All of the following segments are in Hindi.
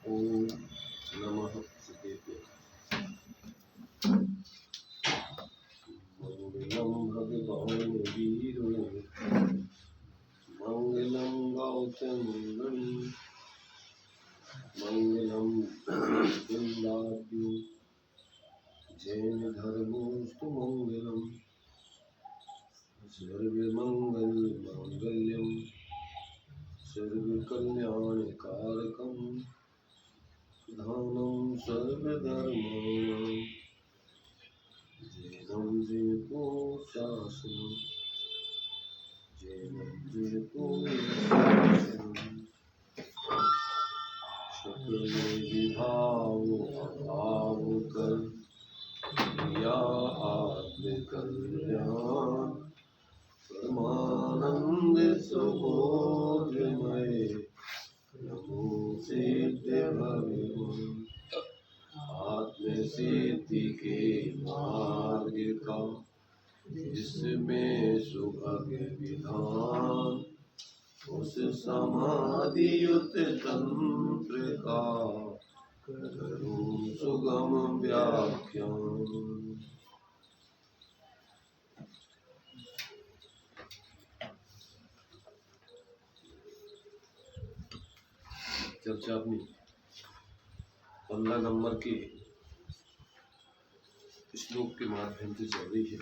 ओम नमः शिवेभ्यः। मंगलम भगवान वीरो मंगलम गौतमी मंगलम कुंदाभ्यो जैन धर्मोस्तु मंगलम सर्वमंगल मांगल्यम सर्वकल्याणकारकम धानं सर्वधर्माणां जैनं जयतो शासनं जैनं जयतो शासनं शुक्लमे विभावो अभाव कर क्रिया आत्मकल्याण परमानंद सुबोधमय नमो सिद्ध भगवान आत्म सिद्धि के मार्ग का जिसमें सुभग विधान उस समाधियुत तंत्र का करूं सुगम व्याख्यान। चर्चा अपनी 15 नंबर के श्लोक के माध्यम से चल रही है।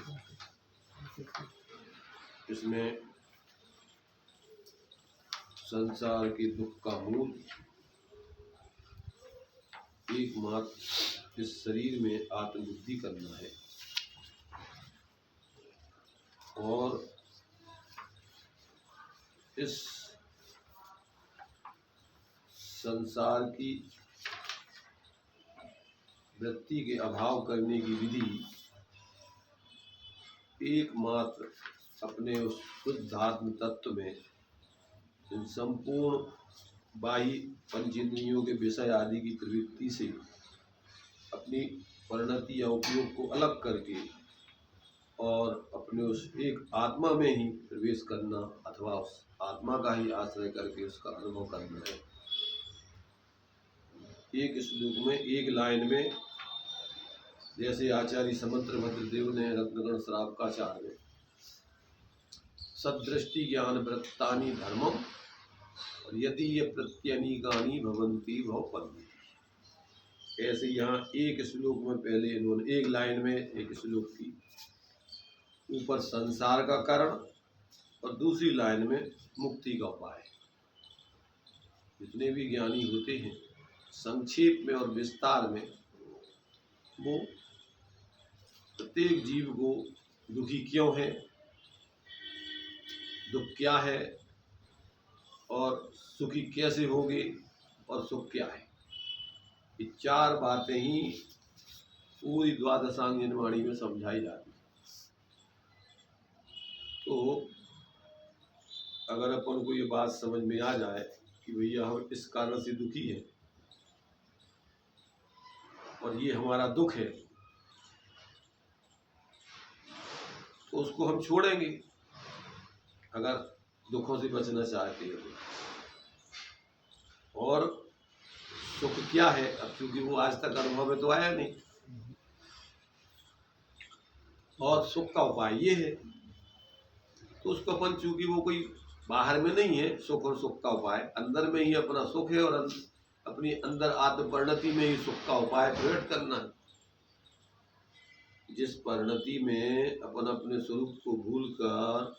इसमें संसार के दुख का मूल एकमात्र इस शरीर में आत्मबुद्धि करना है और इस संसार की वृत्ति के अभाव करने की विधि एकमात्र अपने उस शुद्धात्म तत्व में इन संपूर्ण बाह्य पंचेंद्रियों के विषय आदि की प्रवृत्ति से अपनी परिणति या उपयोग को अलग करके और अपने उस एक आत्मा में ही प्रवेश करना अथवा उस आत्मा का ही आश्रय करके उसका अनुभव करना है। एक श्लोक में एक लाइन में जैसे आचार्य समंत्र भद्रदेव ने रत्नगण श्रावकाचार्य में सदृष्टि ज्ञान वृत्तानि धर्मम और यदि ये प्रत्यनीकानि भवन्ति भवपन्ति, ऐसे यहाँ एक श्लोक में पहले इन्होंने एक लाइन में एक श्लोक की ऊपर संसार का कारण और दूसरी लाइन में मुक्ति का उपाय। जितने भी ज्ञानी होते हैं संक्षेप में और विस्तार में वो प्रत्येक जीव को दुखी क्यों है, दुख क्या है और सुखी कैसे होगे और सुख क्या है, ये चार बातें ही पूरी द्वादशांगिन वाणी में समझाई जाती है। तो अगर अपन को ये बात समझ में आ जाए कि भैया हम इस कारण से दुखी हैं और ये हमारा दुख है, तो उसको हम छोड़ेंगे अगर दुखों से बचना चाहते हैं। और सुख क्या है, अब क्योंकि वो आज तक अनुभव में तो आया नहीं, और सुख का उपाय ये है, तो उसको अपन चूंकि वो कोई बाहर में नहीं है, सुख और सुख का उपाय अंदर में ही अपना सुख है और अपनी अंदर आत्म परिणति में ही सुख का उपाय प्रकट करना है। जिस परिणति में अपन अपने स्वरूप को भूलकर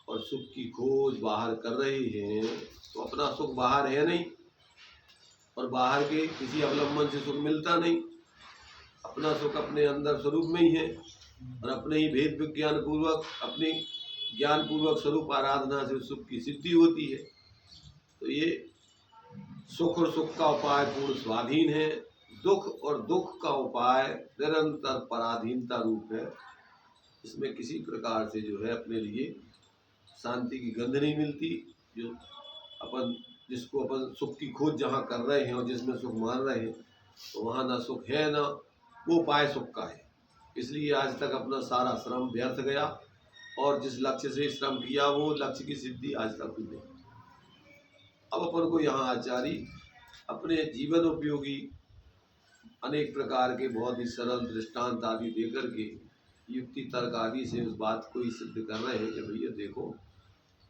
और सुख की खोज बाहर कर रहे हैं, तो अपना सुख बाहर है नहीं और बाहर के किसी अवलंबन से सुख मिलता नहीं। अपना सुख अपने अंदर स्वरूप में ही है और अपने ही भेद विज्ञान पूर्वक अपने ज्ञान पूर्वक स्वरूप आराधना से सुख की सिद्धि होती है। तो ये सुख और सुख का उपाय पूर्ण स्वाधीन है, दुख और दुख का उपाय निरंतर पराधीनता रूप है। इसमें किसी प्रकार से जो है अपने लिए शांति की गंध नहीं मिलती। जो अपन जिसको अपन सुख की खोज जहाँ कर रहे हैं और जिसमें सुख मान रहे हैं, तो वहाँ ना सुख है ना वो उपाय सुख का है। इसलिए आज तक अपना सारा श्रम व्यर्थ गया और जिस लक्ष्य से श्रम किया वो लक्ष्य की सिद्धि आज तक हुई नहीं। अब अपन को यहाँ आचार्य अपने जीवन उपयोगी अनेक प्रकार के बहुत ही सरल दृष्टांत आदि देकर के युक्ति तर्क आदि से उस बात को ही सिद्ध कर रहे हैं कि भैया देखो,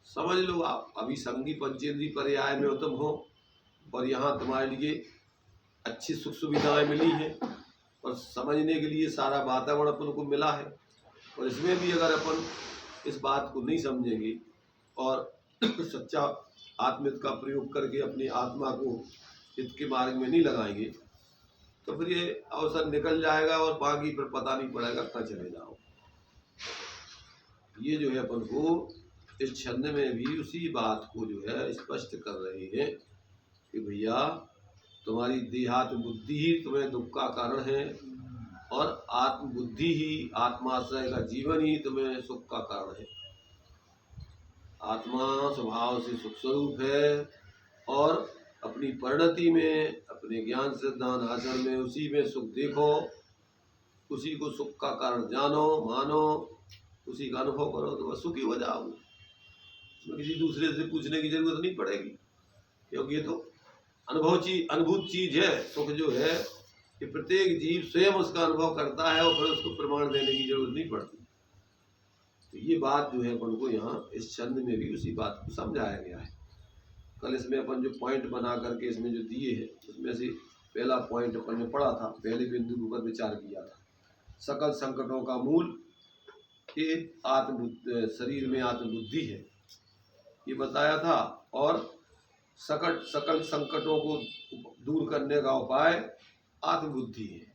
समझ लो आप अभी संगी पंचेंद्रीय पर्याय में तुम हो और यहाँ तुम्हारे लिए अच्छी सुख सुविधाएं मिली हैं और समझने के लिए सारा वातावरण अपन को मिला है। और इसमें भी अगर अपन इस बात को नहीं समझेंगे और सच्चा आत्महित का प्रयोग करके अपनी आत्मा को हित के मार्ग में नहीं लगाएंगे तो फिर ये अवसर निकल जाएगा और बाकी फिर पता नहीं पड़ेगा कहाँ चले जाओ। ये जो है अपन को इस छंद में भी उसी बात को जो है स्पष्ट कर रहे हैं कि भैया तुम्हारी देहात्म बुद्धि ही तुम्हें दुख का कारण है और आत्म बुद्धि ही आत्माश्रय का जीवन ही तुम्हें सुख का कारण है। आत्मा स्वभाव से सुख स्वरूप है और अपनी परिणति में अपने ज्ञान सिद्धांत आचरण में उसी में सुख देखो, उसी को सुख का कारण जानो मानो, उसी का अनुभव करो तो बस सुखी हो जाओ। इसमें किसी दूसरे से पूछने की जरूरत नहीं पड़ेगी, क्योंकि ये तो अनुभूत चीज है। सुख जो है कि प्रत्येक जीव स्वयं उसका अनुभव करता है और फिर उसको प्रमाण देने की जरूरत नहीं पड़ती। तो ये बात जो है अपन को यहाँ इस छंद में भी उसी बात को समझाया गया है। कल इसमें अपन जो पॉइंट बना करके इसमें जो दिए हैं उसमें से पहला पॉइंट अपन ने पढ़ा था, पहले बिंदु के ऊपर विचार किया था। सकल संकटों का मूल ये शरीर में आत्मबुद्धि है, ये बताया था। और सकल संकटों को दूर करने का उपाय आत्मबुद्धि है।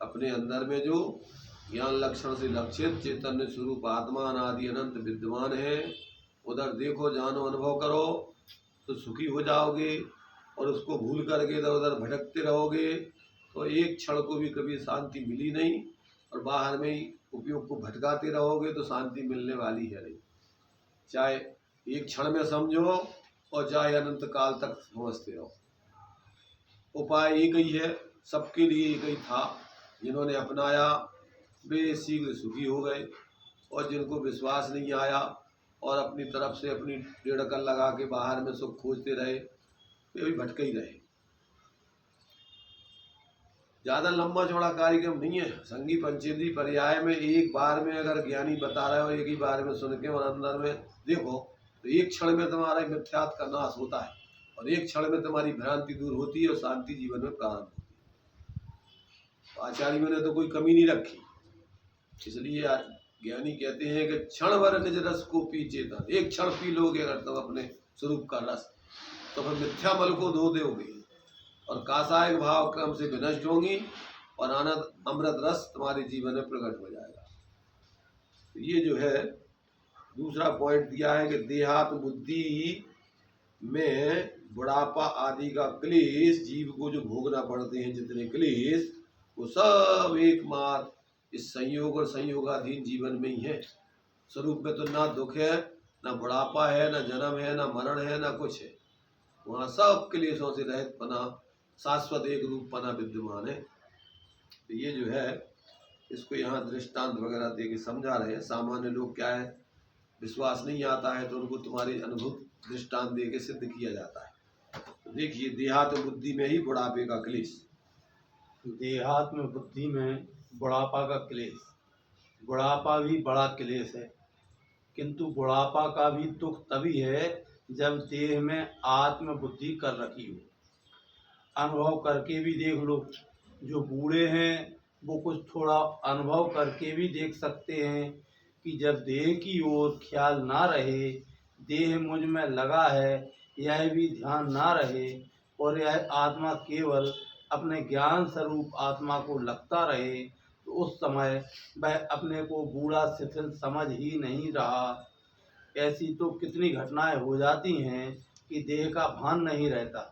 अपने अंदर में जो ज्ञान लक्षण से लक्षित चैतन्य स्वरूप आत्मा अनादि अनंत विद्यमान है, उधर देखो, जानो, अनुभव करो तो सुखी हो जाओगे। और उसको भूल करके इधर उधर भटकते रहोगे तो एक क्षण को भी कभी शांति मिली नहीं, और बाहर में ही उपयोग को भटकाते रहोगे तो शांति मिलने वाली है नहीं। चाहे एक क्षण में समझो और चाहे अनंत काल तक समझते रहो। उपाय एक ही है, सबके लिए एक ही था। जिन्होंने अपनाया वे शीघ्र सुखी हो गए, और जिनको विश्वास नहीं आया और अपनी तरफ से अपनी डेढ़कल लगा के बाहर में सुख खोजते रहे वे भी भटके ही रहे। ज़्यादा लंबा चौड़ा कार्यक्रम नहीं है। संगी पंचेंद्रीय पर्याय में एक बार में अगर ज्ञानी बता रहे हो, एक ही बार में सुन के और अंदर में देखो तो एक क्षण में तुम्हारा मिथ्यात्व का नाश होता है और एक क्षण में तुम्हारी भ्रांति दूर होती है और शांति जीवन में प्रारंभ होती है। आचार्यों ने तो कोई कमी नहीं रखी, इसलिए ज्ञानी कहते हैं कि क्षण भर निज रस को पी चेतन। एक क्षण पी लोगे अगर तुम अपने स्वरूप का रस तो फिर मिथ्या बल को धो दोगे और कासायक भाव क्रम से विनष्ट होंगी और आनंद अमृत रस तुम्हारे जीवन में प्रकट हो जाएगा। तो ये जो है दूसरा पॉइंट दिया है कि देहात्म बुद्धि में बुढ़ापा आदि का क्लेश, जीव को जो भोगना पड़ते हैं जितने क्लेश, वो सब एकमात्र इस संयोग और संयोगाधीन जीवन में ही है। स्वरूप में तो ना दुख है, ना बुढ़ापा है, ना जन्म है, ना मरण है, ना कुछ है। वहाँ सब क्लेशों से रहित पना, शाश्वत एक रूप पना विद्यमान है। तो ये जो है इसको यहाँ दृष्टांत वगैरह दे के समझा रहे हैं। सामान्य लोग क्या है, विश्वास नहीं आता है तो उनको तुम्हारी अनुभूत दृष्टांत दे के सिद्ध किया जाता है। तो देखिए, देहात्म बुद्धि में ही बुढ़ापे का क्लेश। देहात्म बुद्धि में बुढ़ापा का क्लेश। बुढ़ापा भी बड़ा क्लेश है, किंतु बुढ़ापा का भी दुख तभी है जब देह में आत्म बुद्धि कर रखी हो। अनुभव करके भी देख लो, जो बूढ़े हैं वो कुछ थोड़ा अनुभव करके भी देख सकते हैं कि जब देह की ओर ख्याल ना रहे, देह मुझ में लगा है यह भी ध्यान ना रहे और यह आत्मा केवल अपने ज्ञान स्वरूप आत्मा को लगता रहे, तो उस समय वह अपने को बूढ़ा शिथिल समझ ही नहीं रहा। ऐसी तो कितनी घटनाएं हो जाती हैं कि देह का भान नहीं रहता।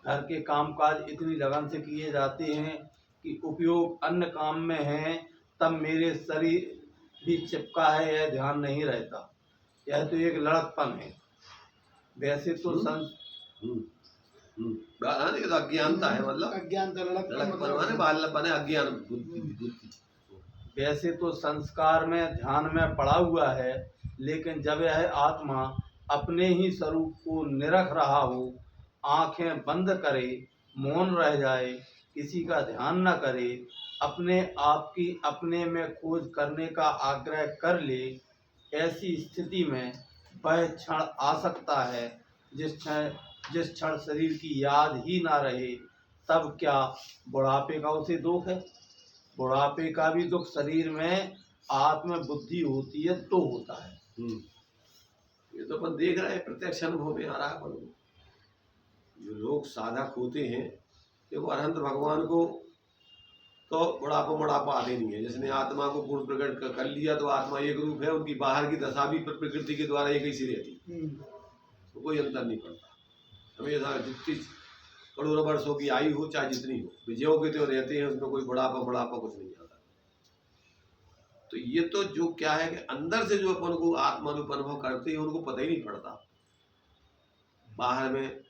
घर के कामकाज इतनी लगन से किए जाते हैं कि उपयोग अन्य काम में है, तब मेरे शरीर भी चिपका है यह ध्यान नहीं रहता। यह तो एक लड़कपन है। वैसे तो अज्ञानता है, मतलब अज्ञानता लड़कपन माने बालपन है, अज्ञान बुद्धि। वैसे तो संस्कार में ध्यान में पड़ा हुआ है, लेकिन जब यह आत्मा अपने ही स्वरूप को निरख रहा हो आंखें बंद करे, मौन रह जाए, किसी का ध्यान न करे, अपने आप की अपने में खोज करने का आग्रह कर ले, ऐसी स्थिति में वह क्षण आ सकता है जिस क्षण शरीर की याद ही ना रहे। तब क्या बुढ़ापे का उसे दुख है? बुढ़ापे का भी दुख शरीर में आत्म बुद्धि होती है तो होता है। ये तो अपन देख रहे हैं, प्रत्यक्ष अनुभव में आ रहा है अपन को। जो लोग साधक होते हैं, देखो अनंत भगवान को तो बुढ़ापा आते नहीं है। जिसने आत्मा को गुण प्रकट कर लिया तो आत्मा एक रूप है, उनकी बाहर की दशा भी प्रकृति के द्वारा एक ही सी रहती, तो कोई अंतर नहीं पड़ता। हमेशा जितनी करोड़ों वर्षों की आयु हो चाहे जितनी हो, विजयों के तो रहते हैं, उसमें कोई बुढ़ापा कुछ नहीं आता। तो ये तो जो क्या है कि अंदर से जो अपन को आत्मारूप अनुभव करते हैं उनको पता ही नहीं पड़ता। बाहर में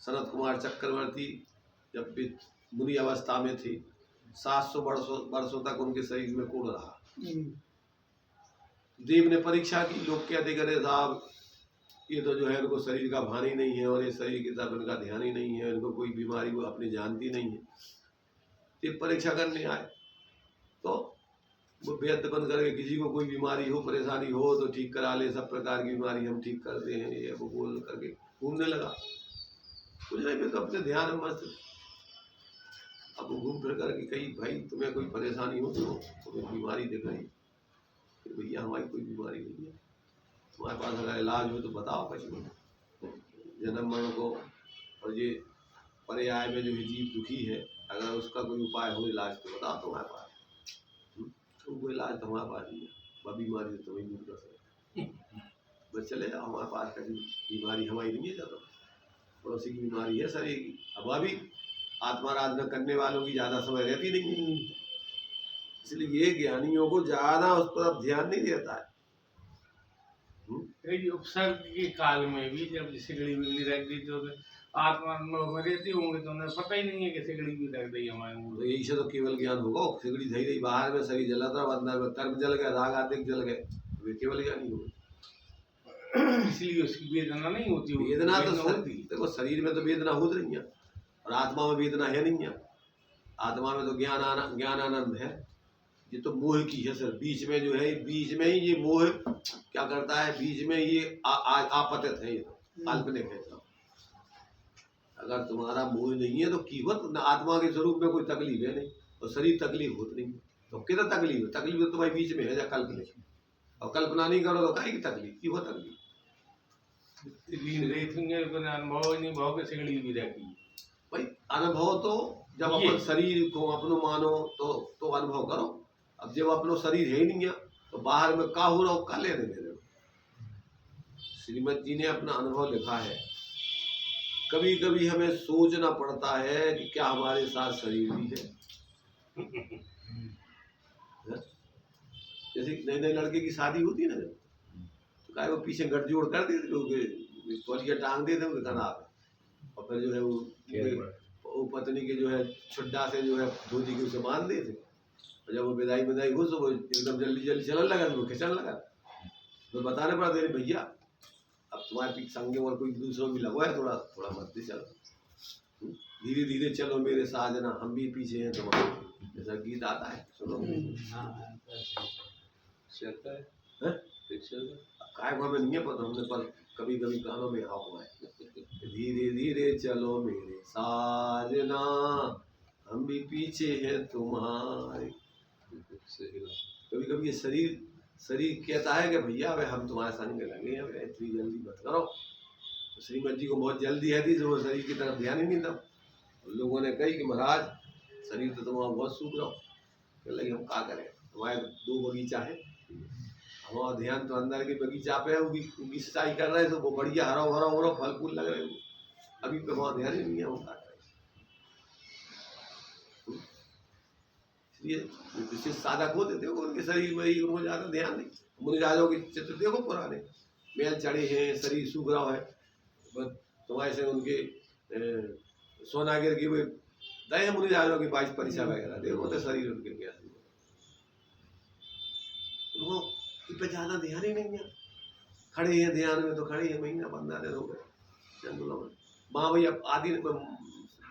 सनत कुमार चक्रवर्ती जब भी मुनि अवस्था में थे, 700 वर्षों तक उनके शरीर में कूड़ रहा। देव ने परीक्षा की, लोग कहते करे साहब ये तो जो है इनको शरीर का भान ही नहीं है और ये शरीर की तरफ इनका ध्यान ही नहीं है, इनको कोई बीमारी वो अपनी जानती नहीं है। देव परीक्षा करने आए तो वो वेद बंद करके किसी को कोई बीमारी हो परेशानी हो तो ठीक करा ले, सब प्रकार की बीमारी हम ठीक करते हैं, ये वो बोल करके घूमने लगा। कुछ नहीं, तो अपने ध्यान में मस्त। अब घूम फिर करके कही भाई तुम्हें कोई परेशानी हो तो तुम्हें बीमारी दिख रही? भैया हमारी कोई बीमारी नहीं है, तुम्हारे पास अगर इलाज हो तो बताओ। कहीं जन्म मरण को और ये पर्याय में जो जीव दुखी है, अगर उसका कोई उपाय हो इलाज तो बताओ तुम्हारे पास। तो वो इलाज तो हमारे पास नहीं है, वह बीमारी तो तुम्हें दूर कर सकते, बस चले जाओ। हमारे पास कभी बीमारी हमारी नहीं है, ज़्यादा पड़ोसी की बीमारी है शरीर की। अब अभी आत्माराधना करने वालों की ज़्यादा समय रहती नहीं है, इसलिए ये ज्ञानियों को ज़्यादा उस पर अब ध्यान नहीं देता है। उपसर्ग के काल में भी जब सिगड़ी बिगड़ी रख दी तो आत्मा में रहती होंगे तो उन्हें पता ही नहीं है कि सिगड़ी भी रख दी हमारे मुंह तो यही से तो केवल ज्ञान होगा। सिगड़ी धई रही बाहर में, शरीर जला था, अंदर में कर्म जल गया, राग आदि जल गए, वे केवल ज्ञानी होगा। इसलिए उसकी वेदना नहीं होती। वेदना तो देखो शरीर में तो वेदना हो रही है और आत्मा में वेदना है नहीं है। आत्मा में तो ज्ञान आनंद है। ये तो मोह की है सर, बीच में जो है, बीच में ही ये मोह क्या करता है, बीच में ये आपतित है, ये तो काल्पनिक है। अगर तुम्हारा मोह नहीं है तो कीमत आत्मा के स्वरूप में कोई तकलीफ है नहीं, और शरीर तकलीफ होती नहीं, तो कितना तकलीफ है? तकलीफ तो तुम्हारे बीच में है जब कल्पनिक, और कल्पना नहीं करो तो काहे की तकलीफ, की वो तकलीफ अनुभव नहीं भाव के सिगड़ी भी रहती भाई। अनुभव तो जब अपन शरीर को अपनो मानो तो अनुभव करो। अब जब अपनो शरीर है ही नहीं है तो बाहर में का हो रहा हो, का लेने दे रहे हो। श्रीमद जी ने अपना अनुभव लिखा है। कभी कभी हमें सोचना पड़ता है कि क्या हमारे साथ शरीर भी है। जैसे नए नए लड़के की शादी होती है ना, तो क्या वो पीछे गठजोड़ कर देते, तौलिया टांग देते हैं खराब, और फिर जो है वो पत्नी के जो है छुड्डा से जो है धोती के उसे बांध देते। और जब वो विदाई हो तो वो एकदम जल्दी जल्दी चलने लगा, तो वो खिंचने लगा। तो बताने पड़ा तेरे भैया अब तुम्हारे पीछे संगे और कोई दूसरों भी लगवा है, थोड़ा थोड़ा मत चलो, धीरे धीरे चलो मेरे साजना, हम भी पीछे हैं तुम्हारे। जैसा गीत आता है, सुनो। काय को हमें नहीं है पता, हमने पर कभी कभी कानों में आ हुआ है। धीरे धीरे चलो मेरे साजना, हम भी पीछे हैं तुम्हारे। कभी कभी ये शरीर कहता है कि भैया वे हम तुम्हारे संग में लगे हैं, इतनी जल्दी मत करो। तो श्रीमद जी को बहुत जल्दी है थी, तो वो शरीर की तरफ ध्यान ही नहीं था। लोगों ने कही कि महाराज शरीर तो तुम्हारा बहुत सूख रहा हो। कह लगे हम क्या करें, तुम्हारे 2 बगीचा है, हमारा ध्यान तो अंदर के बगीचा पे है, उनकी सिंचाई कर रहे हैं, तो वो बढ़िया हरा भरा हो रहा, फल फूल लग रहे हैं, अभी पे वहाँ ध्यान ही नहीं है। उनका इसलिए विशेष साधक होते थे उनके शरीर में ही उनको ज़्यादा ध्यान नहीं। मुनि राजाओं के चित्र देखो पुराने, मेल चढ़े हैं, शरीर सूख रहा है, तुम्हारे से उनके सोना गिर के हुए दे मुनि राजाओं की 22 परीक्षा वगैरह देखो, तो शरीर उनके क्या वो पे ज़्यादा ध्यान ही नहीं है। खड़े हैं ध्यान में तो खड़े हैं, महीना 15 दिन हो गए जंगलों में, बामई आदि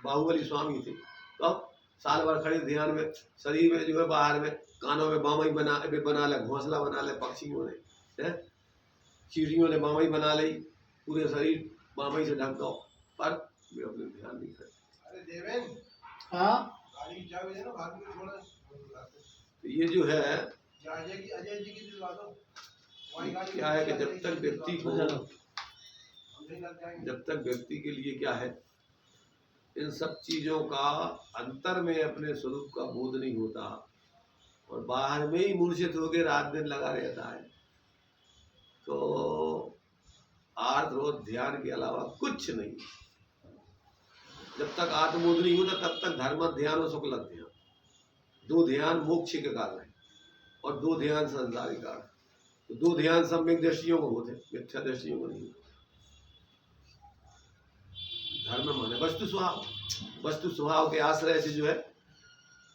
बाहुबली स्वामी थे, तो अब साल भर खड़े ध्यान में, शरीर में जो है बाहर में कानों में बामई बना ले, घोंसला बना ले पक्षियों ने, है चीड़ियों ने बामई बना ली, पूरे शरीर बामई से ढक दो, पर वे अपने ध्यान नहीं करते। अरे देवेन, हाँ गाड़ी की चाबी देना, भाग में छोड़। तो ये जो है अजय जी की दिलवा दो। वही गाड़ी क्या है कि जब तक व्यक्ति को, हम नहीं लग जाएंगे। जब तक व्यक्ति के लिए क्या है, इन सब चीजों का अंतर में अपने स्वरूप का बोध नहीं होता और बाहर में ही मूर्छित होकर रात दिन लगा रहता है, तो आर्थ और ध्यान के अलावा कुछ नहीं। जब तक आत्मबोध नहीं होता तब तक धर्म ध्यान और शुक्ल ध्यान, दो ध्यान मोक्ष के कारण है और दो ध्यान संसार के कारण। तो दो ध्यान सम्यक दृष्टियों को होते, मिथ्या दृष्टियों को नहीं। धर्म माने वस्तु स्वभाव, वस्तु स्वभाव के आश्रय से जो है,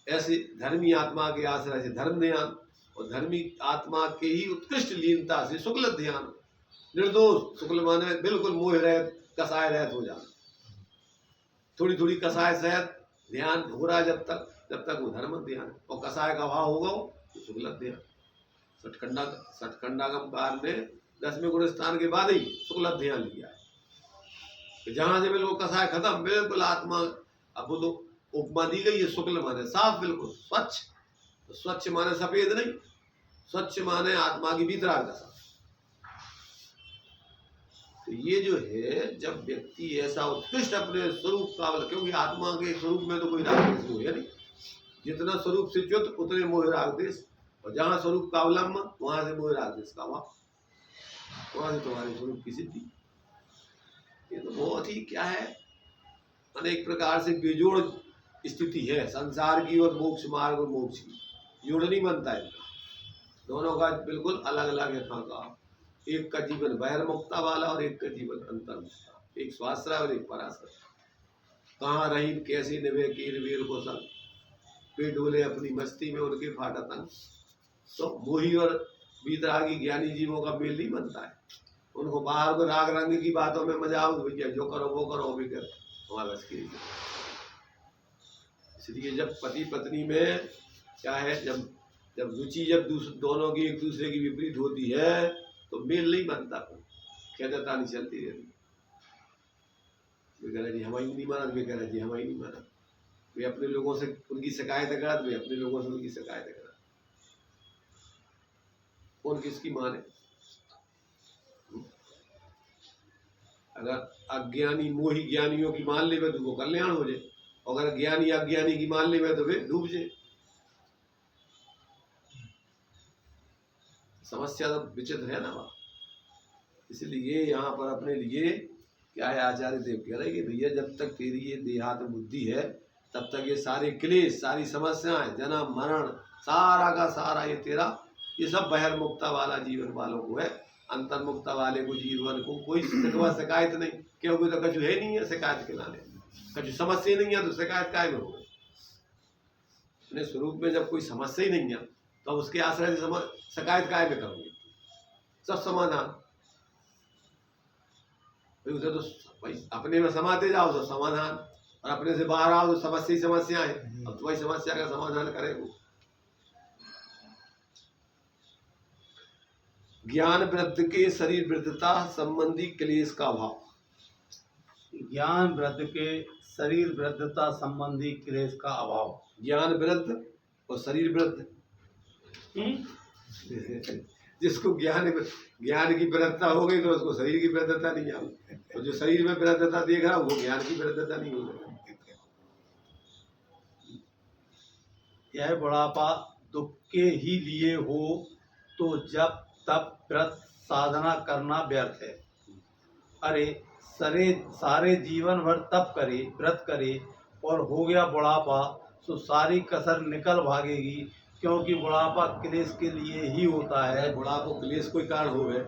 ऐसे धर्मी आत्मा के आश्रय से धर्म ध्यान, और धर्मी आत्मा के ही उत्कृष्ट लीनता से शुक्ल ध्यान, निर्दोष। शुक्ल माने बिल्कुल मोह रहित, कसाय रहित हो जाना। थोड़ी थोड़ी कसाय सहित ध्यान हो रहा है जब तक वो धर्म ध्यान, और कसाय का भाव होगा तो शुक्ल ध्यान। सटखंडागमकार ने 10वें गुण स्थान के बाद ही शुक्ल ध्यान लिया है, कि जहां से बिल्कुल कसाय खत्म, बिल्कुल आत्मा। अब वो तो उपमा दी गई है, शुक्ल माने साफ, बिल्कुल स्वच्छ। तो स्वच्छ माने सफेद नहीं, स्वच्छ माने आत्मा की भीतराग दशा। तो ये जो है, जब व्यक्ति ऐसा उत्कृष्ट अपने स्वरूप का, क्योंकि आत्मा के स्वरूप में तो कोई राग देश मोह है नहीं, जितना स्वरूप से च्युत उतने मोह राग देश, और जहाँ स्वरूप का अवलंबन वहां से मोह राग देश का अभाव, वहां से तुम्हारे स्वरूप की सिद्धि। ये तो बहुत ही क्या है, अनेक प्रकार से बेजोड़ स्थिति है संसार की और मोक्ष मार्ग और मोक्ष की, जोड़ नहीं बनता है इनका, दोनों का बिल्कुल अलग अलग है का। एक का जीवन बहिर्मुक्ता वाला और एक का जीवन अंतर्मुक्ता, एक स्वाश्रय और एक पराश्रय। कहाँ रही कैसी निभे कीर वीर को संग, वे डोले अपनी मस्ती में उनके फाटा तंग। तो मोही और वीतरागी ज्ञानी जीवों का मेल नहीं बनता है, उनको बाहर को राग रंग की बातों में मजा आओ, भैया जो करो वो करो, वो भी कर, हमारा बस की। इसलिए जब पति पत्नी में क्या है, जब रुचि जब दोनों की एक दूसरे की विपरीत होती है तो मेल नहीं बनता, कहता नहीं चलती रहती। वे कह रहे जी हमारी नहीं माना, वे कह रहे जी हमारी नहीं माना, वे अपने लोगों से उनकी शिकायत करा, वे अपने लोगों से उनकी शिकायत करा। कौन किसकी माने? अगर अज्ञानी मोही ज्ञानियों की मान ले तो वो कल्याण हो जाए, अगर ज्ञानी अज्ञानी की मान ले तो वे डूब जाए। समस्या तो विचित्र है ना वहाँ। इसलिए यहाँ पर अपने लिए क्या है, आचार्य देव कह रहे हैं कि भैया जब तक तेरी ये देहात्म बुद्धि है तब तक ये सारे क्लेश, सारी समस्याएं, जन्म मरण, सारा का सारा ये तेरा, ये सब बहिर्मुक्ता वाला जीवन वालों को है। अंतर्मुक्ता वाले को जीवन को कोई शिकायत नहीं, क्योंकि तो कछु है नहीं है शिकायत के लाने, कछु समस्या नहीं है तो शिकायत काय में होगा। अपने स्वरूप में जब कोई समस्या ही नहीं है तो उसके आश्रय से शिकायत काय में करोगे, सब समाधान। उसे तो भाई अपने में समाते जाओ तो समाधान, और अपने से बाहर आओ तो समस्या ही समस्या है, अब तुम्हारी समस्या का समाधान करेगा। ज्ञान वृद्ध के शरीर वृद्धता संबंधी क्लेश का अभाव। ज्ञान वृद्ध के शरीर वृद्धता संबंधी क्लेश का अभाव। ज्ञान वृद्ध और शरीर वृद्ध, जिसको ज्ञान की वृद्धता हो गई तो उसको शरीर की वृद्धता नहीं आई, और जो शरीर में वृद्धता देख रहा वो ज्ञान की वृद्धता नहीं होगी। यह बुढ़ापा दुख के ही लिए हो तो जब तब व्रत साधना करना व्यर्थ है। अरे सारे जीवन भर तप करे, व्रत करे और हो गया बुढ़ापा तो सारी कसर निकल भागेगी, क्योंकि बुढ़ापा क्लेश के लिए ही होता है। बुढ़ापा क्लेश कोई कारण हो गए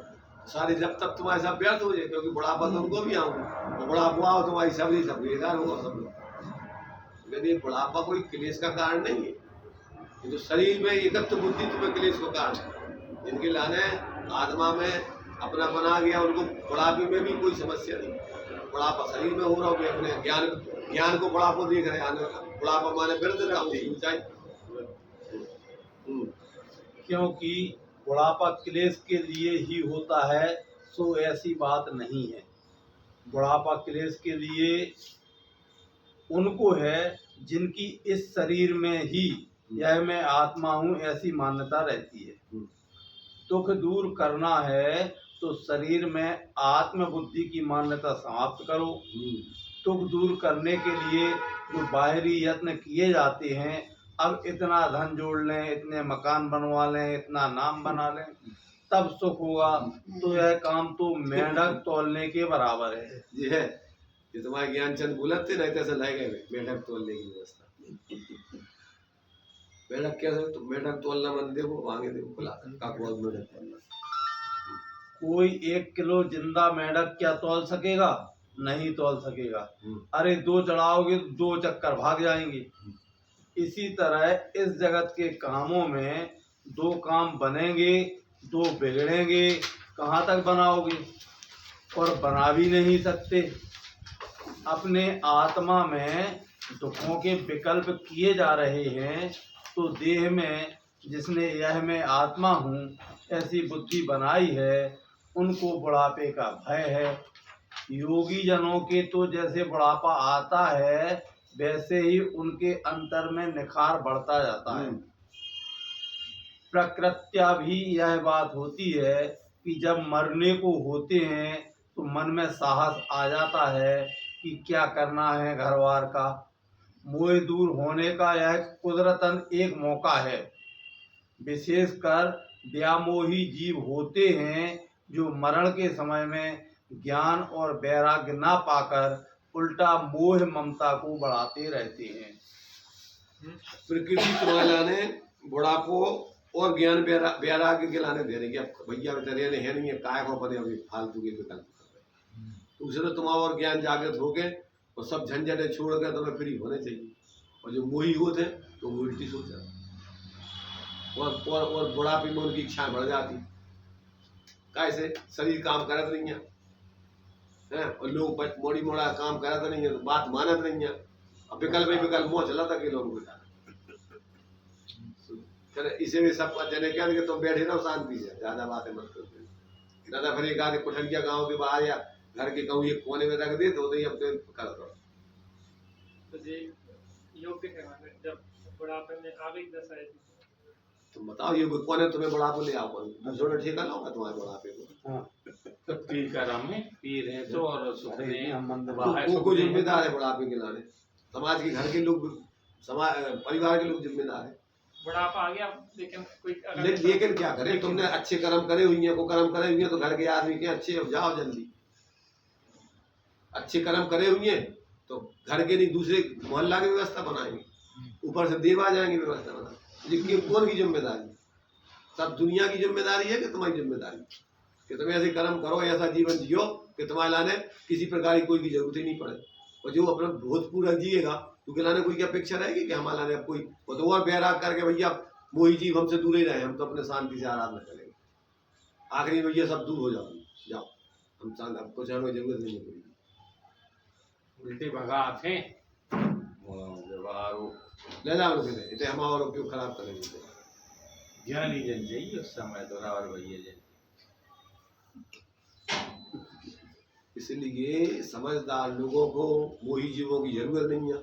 सारे, जब तक तुम्हारे सब व्यर्थ हो जाए, क्योंकि बुढ़ापा तो उनको भी आऊंगा, तो बुढ़ापा आओ तुम्हारी सब्जी सब बेकार होगा सब लोग। लेकिन बुढ़ापा कोई क्लेश का कारण नहीं है, ये तो शरीर में एकत्र बुद्धि तुम्हें क्लेश का कारण है। जिनके लाने आत्मा में अपना बना गया उनको बुढ़ापे में भी कोई समस्या नहीं, बुढ़ापा शरीर में हो रहा हो कि अपने ज्ञान को बुढ़ापो देख रहे हैं। बुढ़ापा माने फिर देता ऊंचाई। क्योंकि बुढ़ापा क्लेश के लिए ही होता है, सो ऐसी बात नहीं है। बुढ़ापा क्लेश के लिए उनको है जिनकी इस शरीर में ही यह मैं आत्मा हूँ ऐसी मान्यता रहती है। दुख दूर करना है तो शरीर में आत्म बुद्धि की मान्यता समाप्त करो। दुख दूर करने के लिए जो बाहरी यत्न किए जाते हैं, अब इतना धन जोड़ लें, इतने मकान बनवा लें, इतना नाम बना लें, तब सुख होगा, तो यह काम तो मेंढक तौलने के बराबर है। जी है कि तुम्हारे ज्ञानचंद बुलते नहीं तैसे लाए गए मेढक तोलने की व्यवस्था। मेढक कैसे? तो मेढक तोलना मन देखो मांगे देखो खुला काकवाद मेढक तोलना। कोई 1 किलो जिंदा मेंढक क्या तौल सकेगा? नहीं तौल सकेगा। अरे 2 चढ़ाओगे तो 2 चक्कर भाग जाएंगे। इसी तरह इस जगत के कामों में 2 काम बनेंगे, 2 बिगड़ेंगे। कहाँ तक बनाओगे? और बना भी नहीं सकते। अपने आत्मा में दुखों के विकल्प किए जा रहे हैं, तो देह में जिसने यह मैं आत्मा हूँ ऐसी बुद्धि बनाई है, उनको बुढ़ापे का भय है। योगी जनों के तो जैसे बुढ़ापा आता है, वैसे ही उनके अंतर में निखार बढ़ता जाता है। प्रकृत्या भी यह बात होती है कि जब मरने को होते हैं तो मन में साहस आ जाता है कि क्या करना है घरवार का। मोह दूर होने का यह कुदरतन एक मौका है। विशेषकर व्यामोही जीव होते हैं जो मरण के समय में ज्ञान और वैराग्य ना पाकर उल्टा मोह ममता को बढ़ाते रहते हैं। प्रकृति तुम्हारे लाने बुढ़ापो और ज्ञान वैराग्य के लाने दे रही है। अब भैया बेचारे ने है नहीं है काय को अपने अभी फालतू के विकल्प कर रहे। उसने तुम्हारा और ज्ञान जागृत हो गए और सब झंझटें छोड़ कर तुम्हें फ्री होने चाहिए। और जो मोही होते तो वो उल्टी सोच जाते और बुढ़ापे में उनकी इच्छाएं बढ़ जाती। कैसे? शरीर काम करत नहीं है और लोग मोड़ी मोड़ा काम करत नहीं है तो बात मानत नहीं है। अब विकल्प मुँह चला था कि लोग इसे भी सब जने क्या कि तुम बैठे रहो शांति से, ज्यादा बातें मत करो। दादा फिर एक आधे कुठरिया गाँव के बाहर या घर के कहूँ एक कोने में रख दे तो नहीं अपने कर दो। तो जी योग्य है जब बुढ़ापे में आ गई दशा है, तुम बताओ ये कोने तुम्हें बुढ़ापे ले आओ, दूसरों ने ठेका लाऊंगा तुम्हारे बुढ़ापे को। पी कर हमें पी रहे तो और को जिम्मेदार है बुढ़ापे के लाने। समाज के घर के लोग, समाज परिवार के लोग जिम्मेदार है। बुढ़ापा आ गया लेकिन कोई लेकिन क्या करे? तुमने अच्छे कर्म करे हुए हैं, को कर्म करे हुए हैं तो घर के आदमी के अच्छे हो जाओ जल्दी। अच्छे कर्म करे हुए हैं तो घर के नहीं दूसरे मोहल्ला की व्यवस्था बनाएंगे, ऊपर से देव आ जाएंगे व्यवस्था बना। लेकिन कौन की जिम्मेदारी? सब दुनिया की जिम्मेदारी है कि तुम्हारी जिम्मेदारी कि तुम्हें ऐसे कर्म करो, ऐसा जीवन जियो कि तुम्हारे लाने किसी प्रकार की कोई की जरूरत ही नहीं पड़े। और जो अपना भूतपूर्व जिएगा तो के लाने कोई की अपेक्षा रहेगी कि हमारे लाने अब कोई तो और बैराग करके भैया मोही जीव हमसे दूर ही रहे, हम तो अपने शांति से आराधना करेंगे। आखिरी में ये सब दूर हो जाओ, जाओ हम शांत, अब कुछ हमें जरूरत नहीं पड़ेगी। उल्टे भगा थे ले जाओ इतने हमारा उपयोग खराब करेंगे। ज्ञानी जन चाहिए उस समय दोरावर भैया जन। इसलिए समझदार लोगों को मोही जीवों की जरूरत नहीं है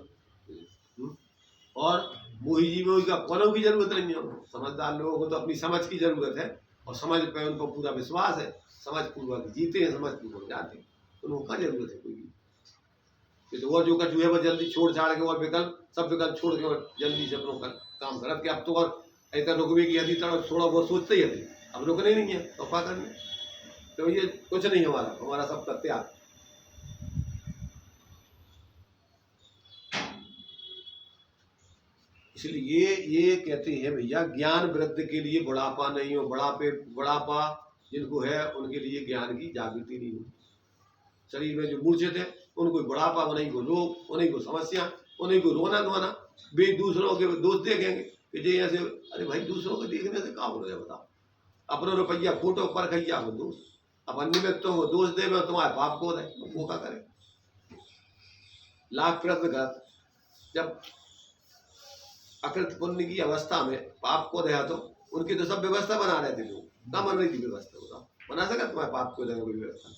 और मोही जीवों का कोनों की जरूरत नहीं है। समझदार लोगों को तो अपनी समझ की जरूरत है और समझ पे उनको पूरा विश्वास है। समझ पूर्वक जीते हैं, समझ पूर्वक जाते हैं, उनको क्या जरूरत है कोई की। तो और जो कछु है वो जल्दी छोड़ छाड़ के और विकल्प सब विकल्प छोड़ के और जल्दी से अपनों काम करत के अब तो और ऐसा रुकवे की यदि थोड़ा बहुत सोचते ही है, अब रुकने नहीं है तो क्या करने। तो ये कुछ नहीं हमारा सब त्याग। इसलिए ये कहते हैं भैया ज्ञान वृद्धि के लिए बुढ़ापा नहीं हो। बुढ़ापा जिनको है उनके लिए ज्ञान की जागृति नहीं हो। शरीर में जो मूर्छित है उनको बुढ़ापा, उन्हीं को रोग, उन्हीं को समस्या, उन्हीं को रोना धोना। वे दूसरों के दोस्त देखेंगे कि जे ऐसे, अरे भाई दूसरों के देखने से क्या हो रहा है बताओ। अपना रुपया फोटो पर खैया हो दोस्त, अब अन्य व्यक्तों को दोष दे तुम्हारे बाप को है वो क्या करे। लाख प्रयत्न कर, जब अकृत पुण्य की अवस्था में पाप को दया तो उनकी तो सब व्यवस्था बना रहे थे लोग, ना बन रही थी व्यवस्था, बताओ बना सका तुम्हारे पाप को दया कोई व्यवस्था?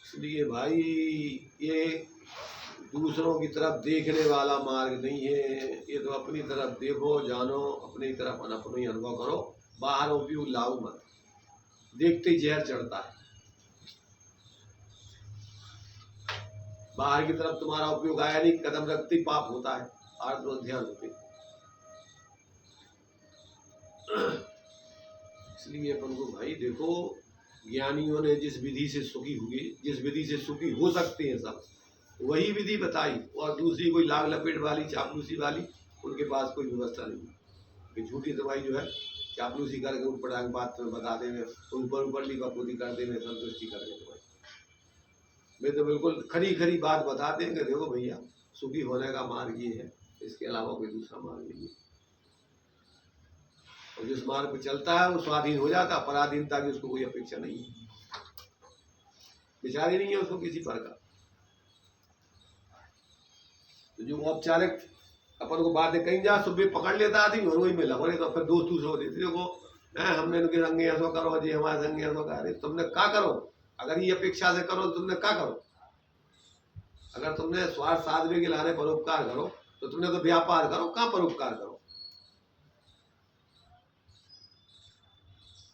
इसलिए भाई ये दूसरों की तरफ देखने वाला मार्ग नहीं है, ये तो अपनी तरफ देखो, जानो, अपनी तरफ अपना ही अनुभव करो, बाहर उपयोग लाओ मत, देखते ही जहर चढ़ता है। बाहर की तरफ तुम्हारा उपयोग आया नहीं, कदम रखते ही पाप होता है, आर्द्र ध्यान होते। इसलिए अपन को भाई देखो, ज्ञानियों ने जिस विधि से सुखी हुए, जिस विधि से सुखी हो सकते हैं सब, वही विधि बताई, और दूसरी कोई लाग लपेट वाली चापलूसी वाली उनके पास कोई व्यवस्था नहीं। झूठी दवाई जो है चापलूसी करके उन पटांग बात में बता देंगे, ऊपर ऊपर ली कपूरी कर देंगे, संतुष्टि कर देंगे। वे तो बिल्कुल खरी खरी बात बता देंगे, देखो भैया सुखी होने का मार्ग ये है, इसके अलावा कोई दूसरा मार्ग नहीं है। और जिस मार्ग पे चलता है वो स्वाधीन हो जाता, पराधीनता की उसको कोई अपेक्षा नहीं है, विचार ही नहीं है उसको किसी प्रकार। तो जो औपचारिक अपन को बातें कहीं जा सुबह पकड़ लेता आदमी और वही में लगे, तो फिर दोस्त दूसरों देते देखो हमने उनके संगे ऐसा करो जी, हमारे संगे ऐसा करे, तुमने क्या करो? अगर ये अपेक्षा से करो तो तुमने क्या करो? अगर तुमने स्वार्थ साधने के लाने परोपकार करो तो तुमने तो व्यापार करो, कहाँ परोपकार करो?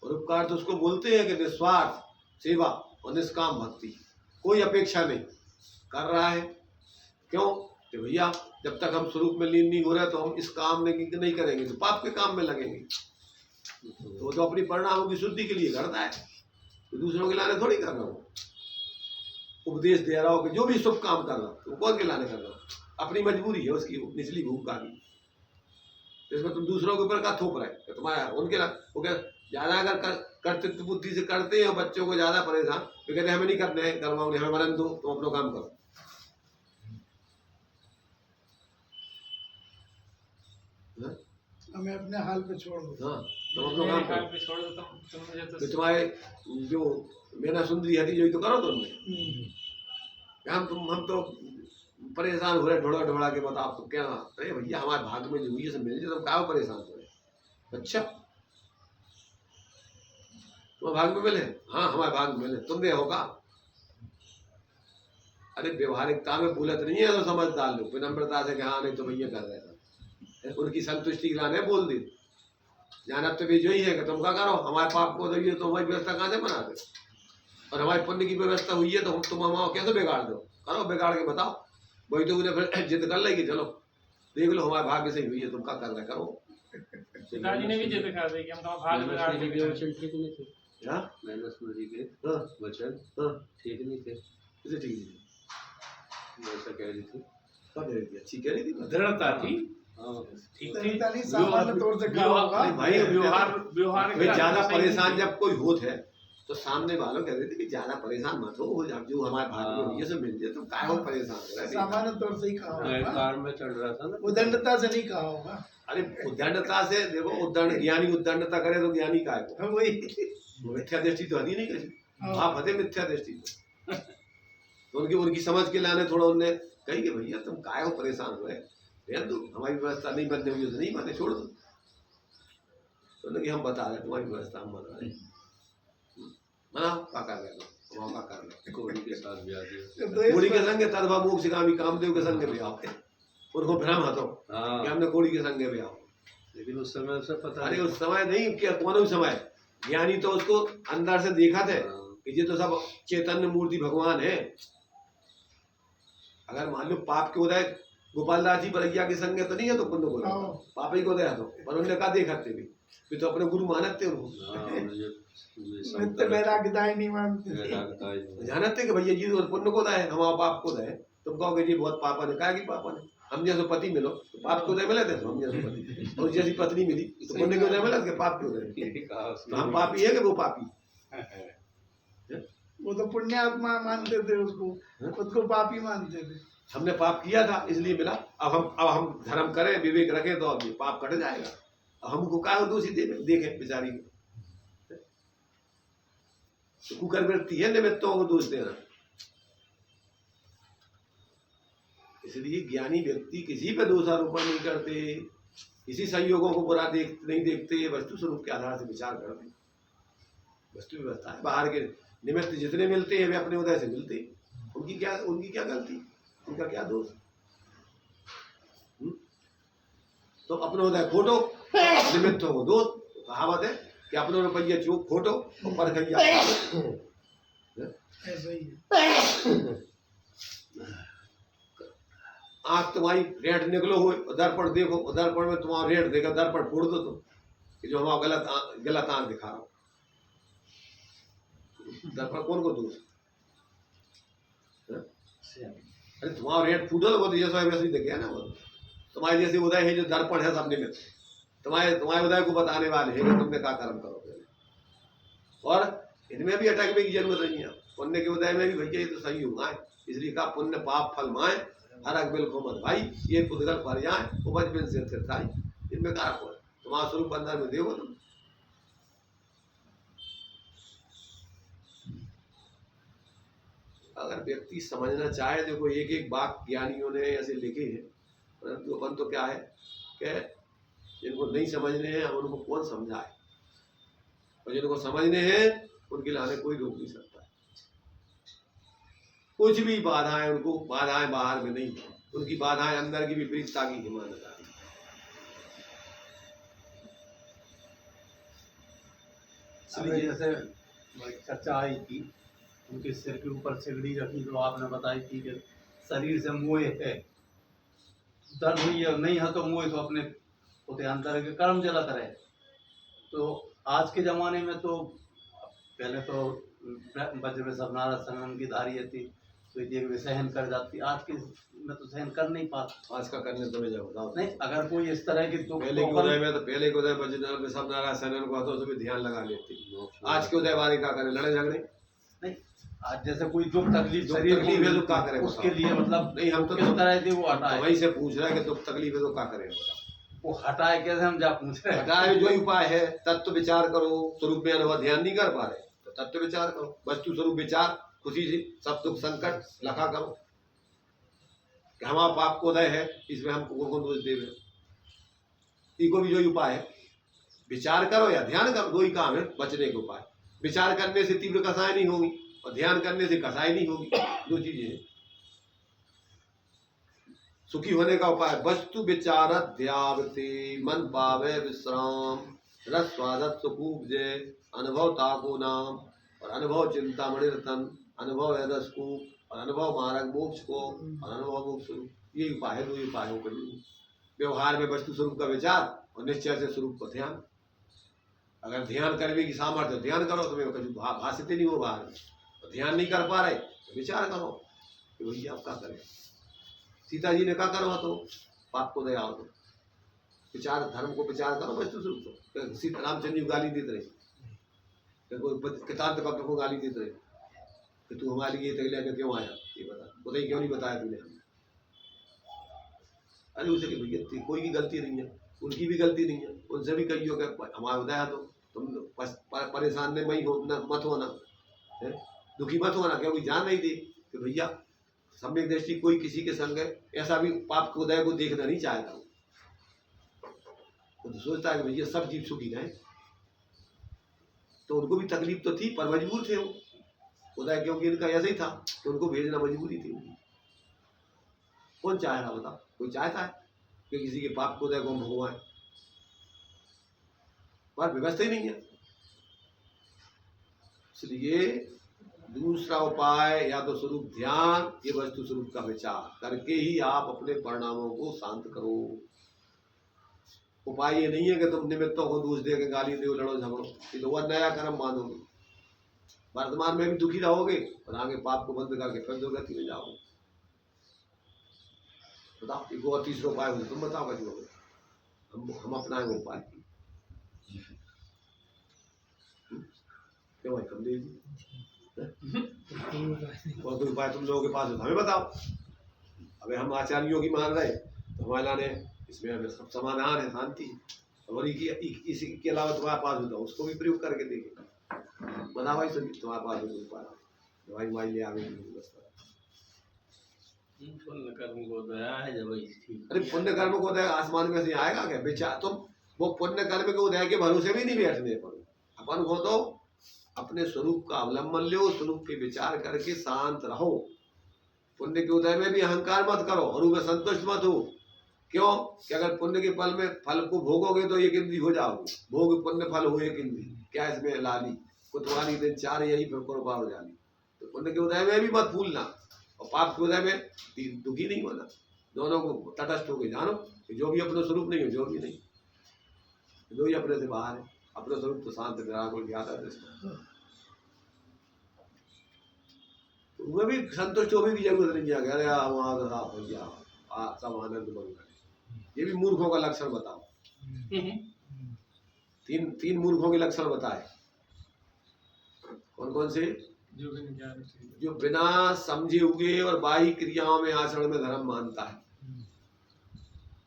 परोपकार तो उसको बोलते हैं कि निस्वार्थ सेवा और निष्काम भक्ति, कोई अपेक्षा नहीं कर रहा है। क्यों? कि भैया जब तक हम स्वरूप में लीन नहीं हो रहे तो हम इस काम में नहीं करेंगे तो पाप के काम में लगेंगे। तो वो तो अपनी परिणामों की शुद्धि के लिए करता है, तो दूसरों के लाने थोड़ी कर रहा हूँ। उपदेश दे रहा हो कि जो भी शुभ काम कर रहा हूँ तो कौन के लाने कर रहा हूँ? अपनी मजबूरी है उसकी, निचली भूमिका की। तो इसमें तुम दूसरों के ऊपर का थोप रहे तो तुम्हारा उनके वो क्या ज्यादा अगर कर्तृत्व बुद्धि से करते हैं बच्चों को ज्यादा परेशान, तो कहते हैं हमें नहीं करने हैं, करवाओ हमें मरण दो, तुम अपना काम करो। हमें अपने हाल पे छोड़ दो। हाँ, तुम अपना काम हाल करो। पे छोड़ दो, तुम मुझे तो तो तुम्हारे जो मेरा सुंदरी हथी जो तो करो तुमने, हम तो परेशान हो रहे ढोड़ा ढोड़ा के बताओ तो क्या? अरे भैया हमारे भाग्य में जो हुई है सब मिल जाए, तुम क्या परेशान हो रहे? अच्छा तुम्हारे भाग में मिले? हाँ हमारे भाग में मिले, तुम दे होगा। अरे व्यवहारिकता में भूलत नहीं है तो समझदार लोग विनम्रता से कि हाँ नहीं तो भैया कर रहे थे, उनकी संतुष्टि के लाने बोल दी। जानब तो भी जो ही है कि तुम क्या करो, हमारे पाप को दो तो हमारी व्यवस्था कहाँ से बना दे, और हमारे पुण्य की व्यवस्था हुई है तो हम तुम हमारा कैसे बिगाड़ दो? करो बिगाड़ के बताओ। वही तो उन्हें फिर जिद कर लेगी, चलो देख लो हमारे भाग्य से हुई है, तुम क्या कर रहे करो। पिताजी ने भी जिद कर दी कि हम तो भाग बिगाड़ देंगे। वचन ठीक नहीं थे, इसे ठीक नहीं वैसा कह रही थी। कह रही थी, अच्छी कह रही थी, दृढ़ता थी, हाँ, ठीक थी। नहीं सामान्य तौर से कहा होगा। अरे भाई व्यवहार भाई ज्यादा परेशान जब कोई होत है तो सामने वालों कह रहे थे कि ज्यादा परेशान मत हो, जब जो हमारे भाग्य में हुई है सब मिल जाए, तुम काय हो परेशान हो रहे? सामान्य तौर से ही कहा होगा, कार में चढ़ रहा था ना, उदंडता से नहीं कहा होगा। अरे उद्दंडता से देखो, उद्दंड ज्ञानी उद्दंडता करे तो ज्ञानी काय को? वही मिथ्या दृष्टि तो हती नहीं करी, हाँ। आप हते मिथ्या दृष्टि तो उनकी समझ के लाने थोड़ा उनने कही कि भैया तुम काय हो परेशान हुए, हमारी व्यवस्था नहीं बनने हुई तो नहीं बने, छोड़ दो। तो उन्होंने कि हम बता रहे तुम्हारी व्यवस्था हम बना रहे, मनाओ का कर रहे हो, का कर रहे कोड़ी के साथ ब्याह दिया। तो कोड़ी के संगे तदवा मोक्ष कामी कामदेव के संगे भी आओ, उनको भ्रम हतो हाँ, कि हमने कोड़ी के संगे भी आओ। लेकिन उस समय उसे पता अरे नहीं। उस समय नहीं, क्या कौन समय ज्ञानी तो उसको अंदर से देखा थे कि ये तो सब चैतन्य मूर्ति भगवान है। अगर मान लो पाप के उदय गोपाल दास जी बरैया के संगे तो नहीं है तो पुण्य बोला हाँ। पाप ही को दया तो, पर उन्होंने कहा देखा थे भी, फिर तो अपने गुरु मानते उनको, हाँ, मुझे नित्य वैराग्यताएं नहीं मानते थे। जानते कि भैया जी तो पुण्य को दया हमारा पाप को दया। तुम कहोगे जी बहुत पापा ने, कहा कि पापा ने हम जैसे पति मिलो तो पाप को दया मिले थे, हम जैसे पति और जैसी पत्नी मिली तो पुण्य को दया मिला के पाप को दया। तो हम पापी है कि वो पापी? वो तो पुण्यात्मा मानते थे उसको, खुद को पापी मानते थे। हमने पाप किया था इसलिए मिला, अब हम धर्म करें विवेक रखें तो अब ये पाप कट जाएगा। अब हमको क्या दोषी देखें बेचारी को। तो कुकर वृत्ति है निमित्तों को दोष देना। इसलिए ज्ञानी व्यक्ति किसी पे दोषारोपण नहीं करते, किसी संयोगों को बुरा नहीं देखते, वस्तु स्वरूप के आधार से विचार करते। वस्तु व्यवस्था है, बाहर के निमित्त जितने मिलते हैं वे अपने उदय से मिलते हैं। उनकी क्या गलती, उनका क्या दोष? तो अपने उदय खोटो, निमित्तों को दोष। तो कहावत है कि अपने रुपये चूक खोटो और परखैया ऐसा ही है। आँख तुम्हारी रेट निकलो हो, दर्पण देखो, दर्पण में तुम्हारा रेट देगा, दर्पण फोड़ दो तुम कि जो हमारा गलत आँख दिखा रहा हो। दर्पण कौन को दोष? अरे तुम्हारा रेट फूटो वो तो जैसा वैसे ही दिखे ना। वो तुम्हारे जैसे उदय है जो दर्पण है सब निमित्त, तुम्हारे उदय को बताने वाले हैं कि तुमने क्या कर्म करो पहले। और इनमें भी अटकने की जरूरत नहीं है। पुण्य के उदय में भी भैया ये तो सही हुआ है, इसलिए कहा पुण्य पाप फल माए हरक बिल को मत भाई, ये पुदगल पर जाए उपज बिन से तीर्थाई। इनमें कहा कौन? तुम्हारा स्वरूप अंदर में देखो तुम। अगर व्यक्ति समझना चाहे, देखो एक एक बात ज्ञानियों ने ऐसे लिखे हैं, परंतु अपन तो क्या है कि जिनको नहीं समझने हैं अब उनको कौन समझाए, और जिनको समझने हैं उनके लाने कोई रोक नहीं सकता। कुछ भी बाधाएं, उनको बाधाएं बाहर में नहीं, उनकी बाधाएं अंदर की विपरीतता की हिमानत है। इसलिए जैसे चर्चा आई थी, उनके सिर के ऊपर सिगड़ी रखी तो आपने बताई थी कि शरीर से मोह है, दर्द हुई है नहीं है तो मोह तो अपने होते अंतर के कर्म जला करे। तो आज के ज़माने में तो पहले तो वज्र सबनारा संगम की धारी थी तो ये सहन कर जाती, आज के में तो सहन कर नहीं पाता। आज का करने तो मैं बताओ नहीं, अगर कोई इस तरह की दुख पहले के उदय में तो पहले के उदय वज्र में सब नारायण सेन को हाथों से भी ध्यान लगा लेती। आज के उदय वाले क्या करें, लड़े झगड़े? नहीं, आज जैसे कोई दुख तकलीफ दुख शरीर तकलीफ है तो क्या करें उसके लिए मतलब नहीं, हम तो किस तरह से वो हटाए, वहीं से पूछ रहे हैं कि दुख तकलीफ है तो क्या करें? वो हटाए कैसे, हम जा पूछ रहे हैं। हटाए जो ही उपाय है, तत्व विचार करो। स्वरूप में अनुभव ध्यान नहीं कर पा रहे तो तत्व विचार करो, वस्तु स्वरूप विचार, खुशी से सब दुख संकट लखा करो कि हमारा पाप को उदय है, इसमें हमको कौन दोष दे रहे। को भी जो ही उपाय है, विचार करो या ध्यान करो, दो ही काम है बचने के उपाय। विचार करने से तीव्र कसाय नहीं होगी और ध्यान करने से कसाई नहीं होगी, दो चीजें हैं। सुखी होने का उपाय वस्तु विचार ध्यावते, मन पावे विश्राम, रस स्वादत सुख उपजे, अनुभव ताको नाम, और अनुभव चिंता मणिरतन, अनुभव यदस को, और अनुभव मार्ग मोक्ष को, और अनुभव मोक्ष स्वरूप। ये उपाय है, दो ही उपाय हो कभी व्यवहार में वस्तु स्वरूप का विचार और निश्चय से स्वरूप का ध्यान। अगर ध्यान करने की सामर्थ्य ध्यान करो तो मैं कभी भाषित नहीं हो बाहर में, तो ध्यान नहीं कर पा रहे तो विचार करो कि भैया आप क्या करें। सीता जी ने क्या करो तो पाप को दया हो तो विचार, धर्म को विचार करो वस्तु स्वरूप को। सीता रामचंद्र जी गाली देते रहे, किताब भक्त को गाली देते रहे कि तू हमारे लिए लेकर क्यों आया, ये बता, बताइए क्यों नहीं बताया तूने हमें। अरे उसे कि भैया कोई की गलती नहीं है, उनकी भी गलती नहीं है, उनसे भी कहियो कि हमारा उदय तो तुम परेशान नहीं मत होना, दुखी मत होना, क्योंकि जान नहीं दी कि भैया सम्यक दृष्टि कोई किसी के संग ऐसा भी पाप को उदय को देखना नहीं चाहता। वो तो सोचता है कि भैया सब जीव सुखी रहे, तो उनको भी तकलीफ तो थी पर मजबूर थे वो उदय, क्योंकि इनका ऐसा ही था कि उनको भेजना मजबूरी थी उनकी। कौन चाहेगा बता, कोई चाहता है कि किसी के पाप को उदय को भगवान, पर व्यवस्था ही नहीं है। इसलिए दूसरा उपाय या तो स्वरूप ध्यान, ये वस्तु स्वरूप का विचार करके ही आप अपने परिणामों को शांत करो। उपाय ये नहीं है कि तुम निमित्तों को दोष दे के गाली दो, लड़ो झगड़ो, ये तो वह नया कर्म मानोगे। वर्तमान में भी दुखी रहोगे और आगे पाप को बंद करके फिर दुर्गति में जाओगे। बताओ एक और तीसरा उपाय हो, तुम बताओ कैसे होगा। हम अपनाएंगे उपाय क्यों भाई कमलेश जी, और कोई उपाय तुम लोगों के पास है हमें बताओ। अबे हम आचार्यों की मान रहे तो हमारे लाने इसमें सब समाधान है, शांति। और इसी के अलावा तुम्हारे पास होता उसको भी प्रयोग करके देखें। बता भाई सभी तुम्हारे पास नहीं पा रहा दवाई माई ले आगे बस। पुण्य कर्म को दया है जब वही ठीक। अरे पुण्य कर्म को उदय आसमान में से आएगा क्या बेचार तुम वो पुण्य कर्म के उदय के भरोसे भी नहीं बैठने पर अपन को तो अपने स्वरूप का अवलंबन लो स्वरूप के विचार करके शांत रहो। पुण्य के उदय में भी अहंकार मत करो और उसमें संतुष्ट मत हो। क्यों कि अगर पुण्य के फल में फल को भोगोगे तो एक इंद्री हो जाओगे। भोग पुण्य फल हो एक इंद्री क्या इसमें लाली कुतवाली दिन चार यही फिर कृपा हो जानी। तो पुण्य के उदय में भी मत भूलना और पाप के उदय में दुखी नहीं होना। दोनों को तटस्थ हो गए जानो कि जो भी अपना स्वरूप नहीं हो जो भी नहीं जो ही अपने से बाहर है अपना स्वरूप तो शांत निराकुल ज्ञात है। तो उसमें भी संतुष्ट होने की जरूरत नहीं है। अरे वहाँ तो साफ हो गया सब आनंद मंगल। ये भी मूर्खों का लक्षण बताओ। तीन मूर्खों के लक्षण बताए कौन कौन से? जो बिना समझे हुए और बाह्य क्रियाओं में आचरण में धर्म मानता है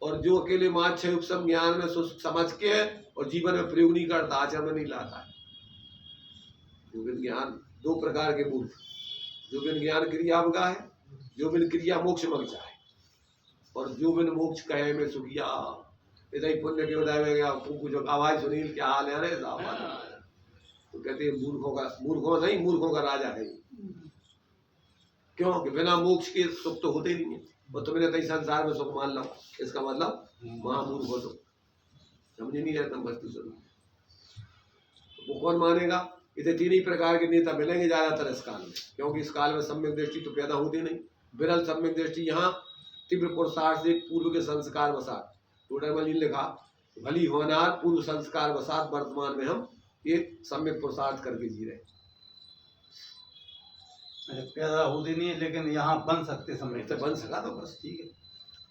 और जो अकेले मात्र उपसम ज्ञान में समझ के और जीवन में प्रयोग नहीं करता आचरण में नहीं लाता है। जो बिन ज्ञान दो प्रकार के मूर्ख जो बिन ज्ञान क्रिया अवगा है जो बिन क्रिया मोक्ष मग जाए और जो बिन मोक्ष कहे में सुखिया। इधर ही पुण्य के उदय में गया जो आवाज सुनील क्या हाल है। अरे साहब तो कहते हैं मूर्खों नहीं मूर्खों का राजा है। क्यों कि बिना मोक्ष के सुख तो होते ही नहीं है और तुमने कई संसार में सुख मान लो इसका मतलब महामूर्ख हो तो समझ नहीं रहता वस्तु स्वरूप। वो कौन मानेगा? इसे तीन ही प्रकार के नेता मिलेंगे ज्यादातर इस काल में क्योंकि इस काल में सम्यक दृष्टि तो पैदा होती नहीं। विरल सम्यक दृष्टि यहाँ तीव्र पुरुषार्थ से पूर्व के संस्कार वसात टोटल लिखा भली होनार पूर्व संस्कार वसात वर्तमान में हम ये सम्यक पुरुषार्थ करके जी रहे। पैदा होती नहीं है लेकिन यहाँ बन सकते समय तो बन सका तो बस ठीक है।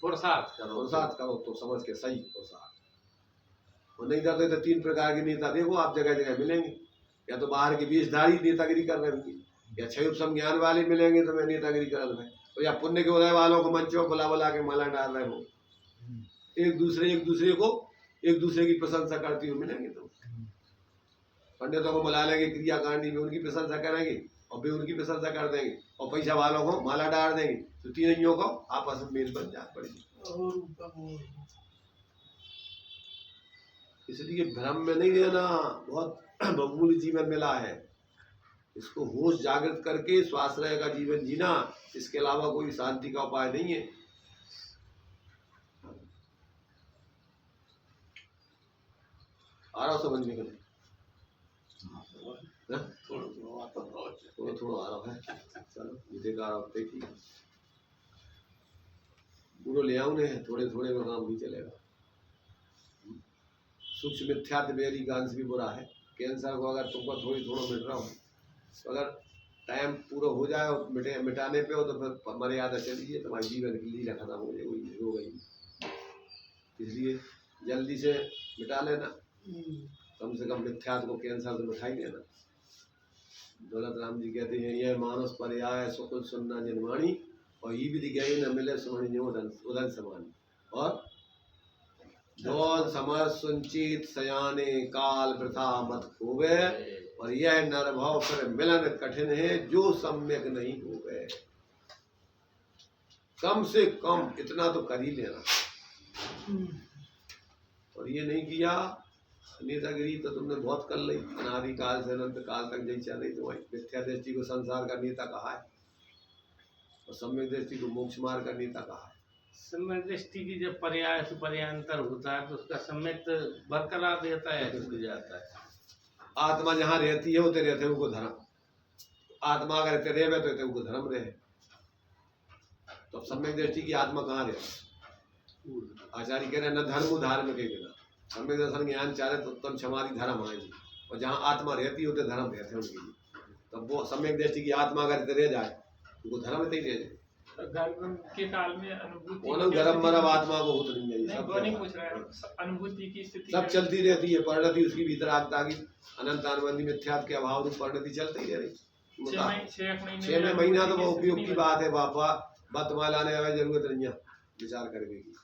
पुरुषार्थ करो पुरुषार्थ करो तो समझ के सही पुरुषार्थ और नहीं करते तो तीन प्रकार के नेता देखो आप जगह जगह मिलेंगे। या तो बाहर के वेशधारी नेतागिरी कर रहे होंगे या क्षय उपशम ज्ञान वाले मिलेंगे तो मैं नेतागिरी कर रहे तो या पुण्य के उदय वालों को मंचों बुला बुला के माला डाल रहे हो। एक दूसरे की प्रशंसा करती हुए मिलेंगे। तो पंडितों को बुला लेंगे क्रियाकांडी में उनकी प्रशंसा करेंगे और वे उनकी प्रशंसा कर देंगे और पैसा वालों को माला डाल देंगे तो तीनों को आपस में मेल बन जा पड़ेगी। इसलिए भ्रम में नहीं रहना बहुत बहुमूल्य जीवन मिला है। इसको होश जागृत करके स्वाश्रय का जीवन जीना इसके अलावा कोई शांति का उपाय नहीं है। आ रहा समझ में थोड़ा आ रहा है। चलो देखा रहा देखिए पूरा ले आऊ ने थोड़े थोड़े में काम भी चलेगा। सूक्ष्म मिथ्यात्व बेरी गांस भी बुरा है। कैंसर को अगर तुमको थोड़ा मिट रहा हो तो अगर टाइम पूरा हो जाए और मिटाने पे हो तो फिर मर्यादा चलिए तुम्हारे जीवन की लीला खत्म हो जाए वही हो गई। इसलिए जल्दी से मिटा लेना कम से कम मिथ्यात्व को कैंसर से मिटा ही लेना। दौलत राम जी कहते हैं यह मानस पर्याय सुकुल सुनना जनवाणी और ये विधि गई न मिले सुमणि उदन समानी और दौल समर सुचित सयाने काल वृथा मत खोवे और यह नरभव फिर मिलन कठिन है जो सम्यक नहीं हो गए। कम से कम इतना तो कर ही लेना और ये नहीं किया नेतागिरी तो तुमने बहुत कर ली। अनादि काल से अनंत काल तक जैसी चल रही तो मिथ्या दृष्टि को संसार का नेता कहा है और सम्यक दृष्टि को मोक्ष मार्ग का नेता कहा है। सम्यक दृष्टि की जब पर्याय से पर्यांतर होता है तो उसका सम्यक बरकरार रहता है छूट जाता है। आत्मा जहाँ रहती है उतने रहते उनको धर्म आत्मा अगर रहते रहे तो उनको धर्म रहे तो अब सम्यक दृष्टि की आत्मा कहाँ रहे? आचार्य कह रहे न धर्म धार्मिक के बिना सम्यक दर्शन ज्ञान चाहे तो उत्तम क्षमारी धर्म आएगी और जहाँ आत्मा रहती होते धर्म रहते उनके लिए। तब वो सम्यक दृष्टि की आत्मा अगर रह जाए उनको धर्म रहते ही रह जाए। गर्भ के काल में अनुभूति गर्भ मरब आत्मा को होता नहीं है। वो नहीं पूछ रहा है अनुभूति की स्थिति सब चलती रहती है। परिणति उसकी भीतर आगता की अनंत अनुबंधी मिथ्यात्व के अभाव रूप परिणति चलती ही रह रही। 6 महीना तो बहुत उपयोग की बात है। बापा बतमा लाने जरूरत नहीं है विचार करने की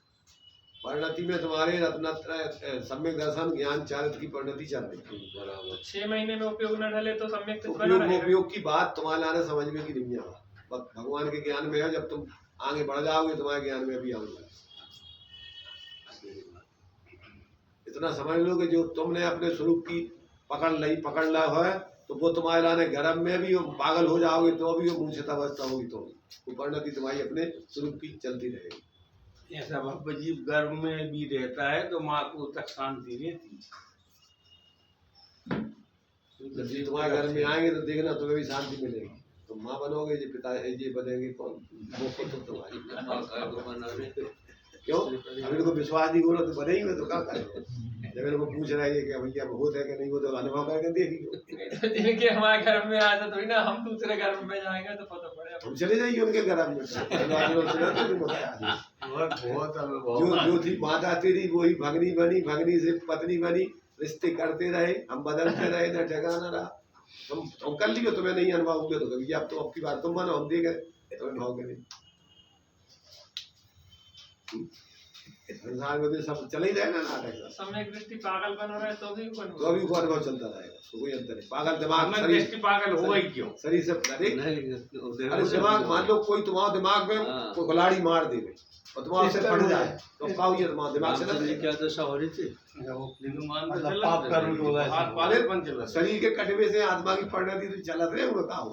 परिणति में तुम्हारे रत्नत्रय सम्यक दर्शन ज्ञान चारित्र की परिणति चल रही है। बराबर 6 महीने में उपयोग न ढले तो सम्यक चित्त बना उपयोग रहेगा। उपयोग की बात तुम्हारे लाने समझ में की नहीं आवा, बस भगवान के ज्ञान में है। जब तुम आगे बढ़ जाओगे तुम्हारे ज्ञान में भी आऊंगा। इतना समझ लो कि जो तुमने अपने स्वरूप की पकड़ ला है तो वो तुम्हारे लाने गर्भ में भी पागल हो जाओगे तो भी वो मूर्छित अवस्था होगी, तो वो परिणति तुम्हारी अपने स्वरूप की चलती रहेगी। ऐसा बाबा जी गर्भ में भी रहता है तो माँ को तक शांति रहती। जब तुम्हारे घर में आएंगे तो देखना तुम्हें भी शांति मिलेगी। तुम माँ बनोगे, ये पिता ये बनेंगे कौन? वो खुद तो तुम्हारी। क्यों? अब इनको विश्वास नहीं हो रहा तो बनेंगे तो क्या करेंगे? जब इनको पूछ रहे हैं कि भैया बहुत है कि नहीं, वो तो अनुभव करके देखिए। जिनके हमारे घर में आया था थोड़ी ना हम दूसरे घर में जाएंगे तो पता पड़ेगा। हम चले जाइए उनके घर में। जो थी माता तेरी वही भगनी बनी, भगनी से पत्नी बनी, रिश्ते करते रहे, हम बदलते रहे, न ठिकाना रहा। हम कर लिए, तुम्हें नहीं अनुभव हुए तो कभी अब तो आपकी बात तुम मानो, हम देखे तुम्हें भाव के नहीं। संसार में तो सब चले ही जाएगा नाटक का। सम्यक दृष्टि पागल बना रहा है तो भी ऊपर तो अभी को अनुभव चलता रहेगा, तो कोई अंतर नहीं। पागल दिमाग मैं दृष्टि पागल हुआ ही क्यों? शरीर से अरे दिमाग मान लो कोई तुम्हारे दिमाग में हाँ। कोई खिलाड़ी मार देवे और तुम्हारे से फट जाए तो क्या हुई तुम्हारे दिमाग से रामचंद्र जी ना क्या दशा हो रही थी? लेकिन मान तो मतलब चल पाप कर्म जो है हाथ पागलपन चल रहा है। शरीर के कटवे से आत्मा की परिणति तो चलत रहे हुए का हो।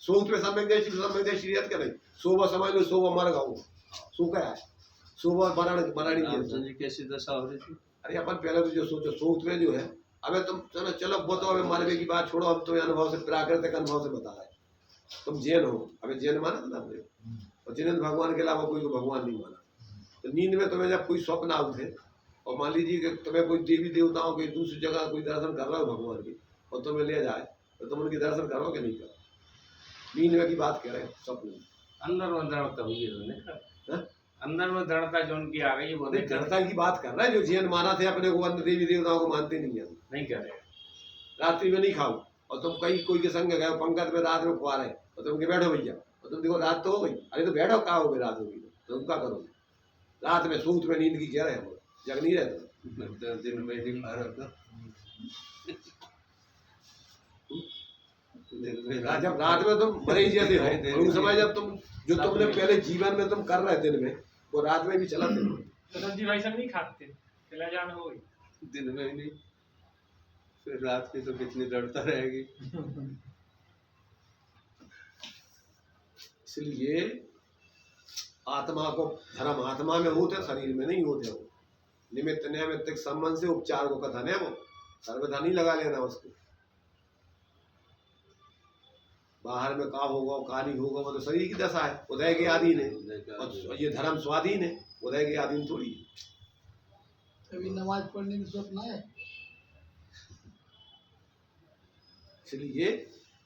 सोच में सम्यक दृष्टि रहत के नहीं, सोबा समझ लो, सोबा मर गऊ, सो क्या है सोबा मरण रामचंद्र जी कैसी दशा हो रही थी? अरे अपन पहले तो जो सोचो सोच में जो है, अबे तुम चलो वो तो अबे मरने की बात छोड़ो, हम तुम्हें अनुभव से प्राकृतिक अनुभव से बता रहे। तुम जैन हो, अबे जैन माना था आपने, और जिन्हें भगवान के अलावा कोई को भगवान नहीं माना। तो नींद में तुम्हें जब कोई स्वप्न आउट है और मान लीजिए कि तुम्हें कोई देवी देवताओं की दूसरी जगह कोई दर्शन कर रहा हो भगवान की और तुम्हें ले जाए तो तुम उनकी दर्शन करोगे नहीं करो? नींद में की बात कह रहे हैं, स्वप्न में। अंदर में दृढ़ता हुई है उन्हें। हाँ? अंदर में दृढ़ता जो उनकी आ गई वो नहीं दृढ़ता की बात कर रहा है। जो जैन माना थे अपने को, अन्य देवी देवताओं को मानते नहीं है। नहीं कर रहे। रात्रि में नहीं खाओ और तुम कहीं कोई के संग गए पंगत में रात में खुआ रहे और तुम के बैठो भैया और तुम देखो रात तो हो गई, अरे तो बैठो क्या हो गई, रात होगी तो तुम क्या करोगे? रात में सूत में नींद की कह रहे हैं, जग नहीं रहते। दिन में नहीं खा रहा था। जब रात में तुम मरे जैसे हो, उस समय जब तुम जो तुमने पहले जीवन में तुम कर रहे दिन में वो रात में भी चला थे। तो जी भाई सब नहीं खाते, चला जाना हो गई। दिन में ही नहीं, फिर रात की तो कितनी दृढ़ता रहेगी। इसलिए आत्मा को धर्म आत्मा में होते, शरीर में नहीं होते। हो निमित्त नैमित्तिक संबंध से उपचार को कथन है, वो सर्वथा नहीं लगा लेना उसको। बाहर में का होगा का नहीं होगा वो तो शरीर की दशा है, उदय के अधीन है। और ये धर्म स्वाधीन है, उदय के अधीन थोड़ी है। कभी नमाज पढ़ने की स्वप्न है। इसलिए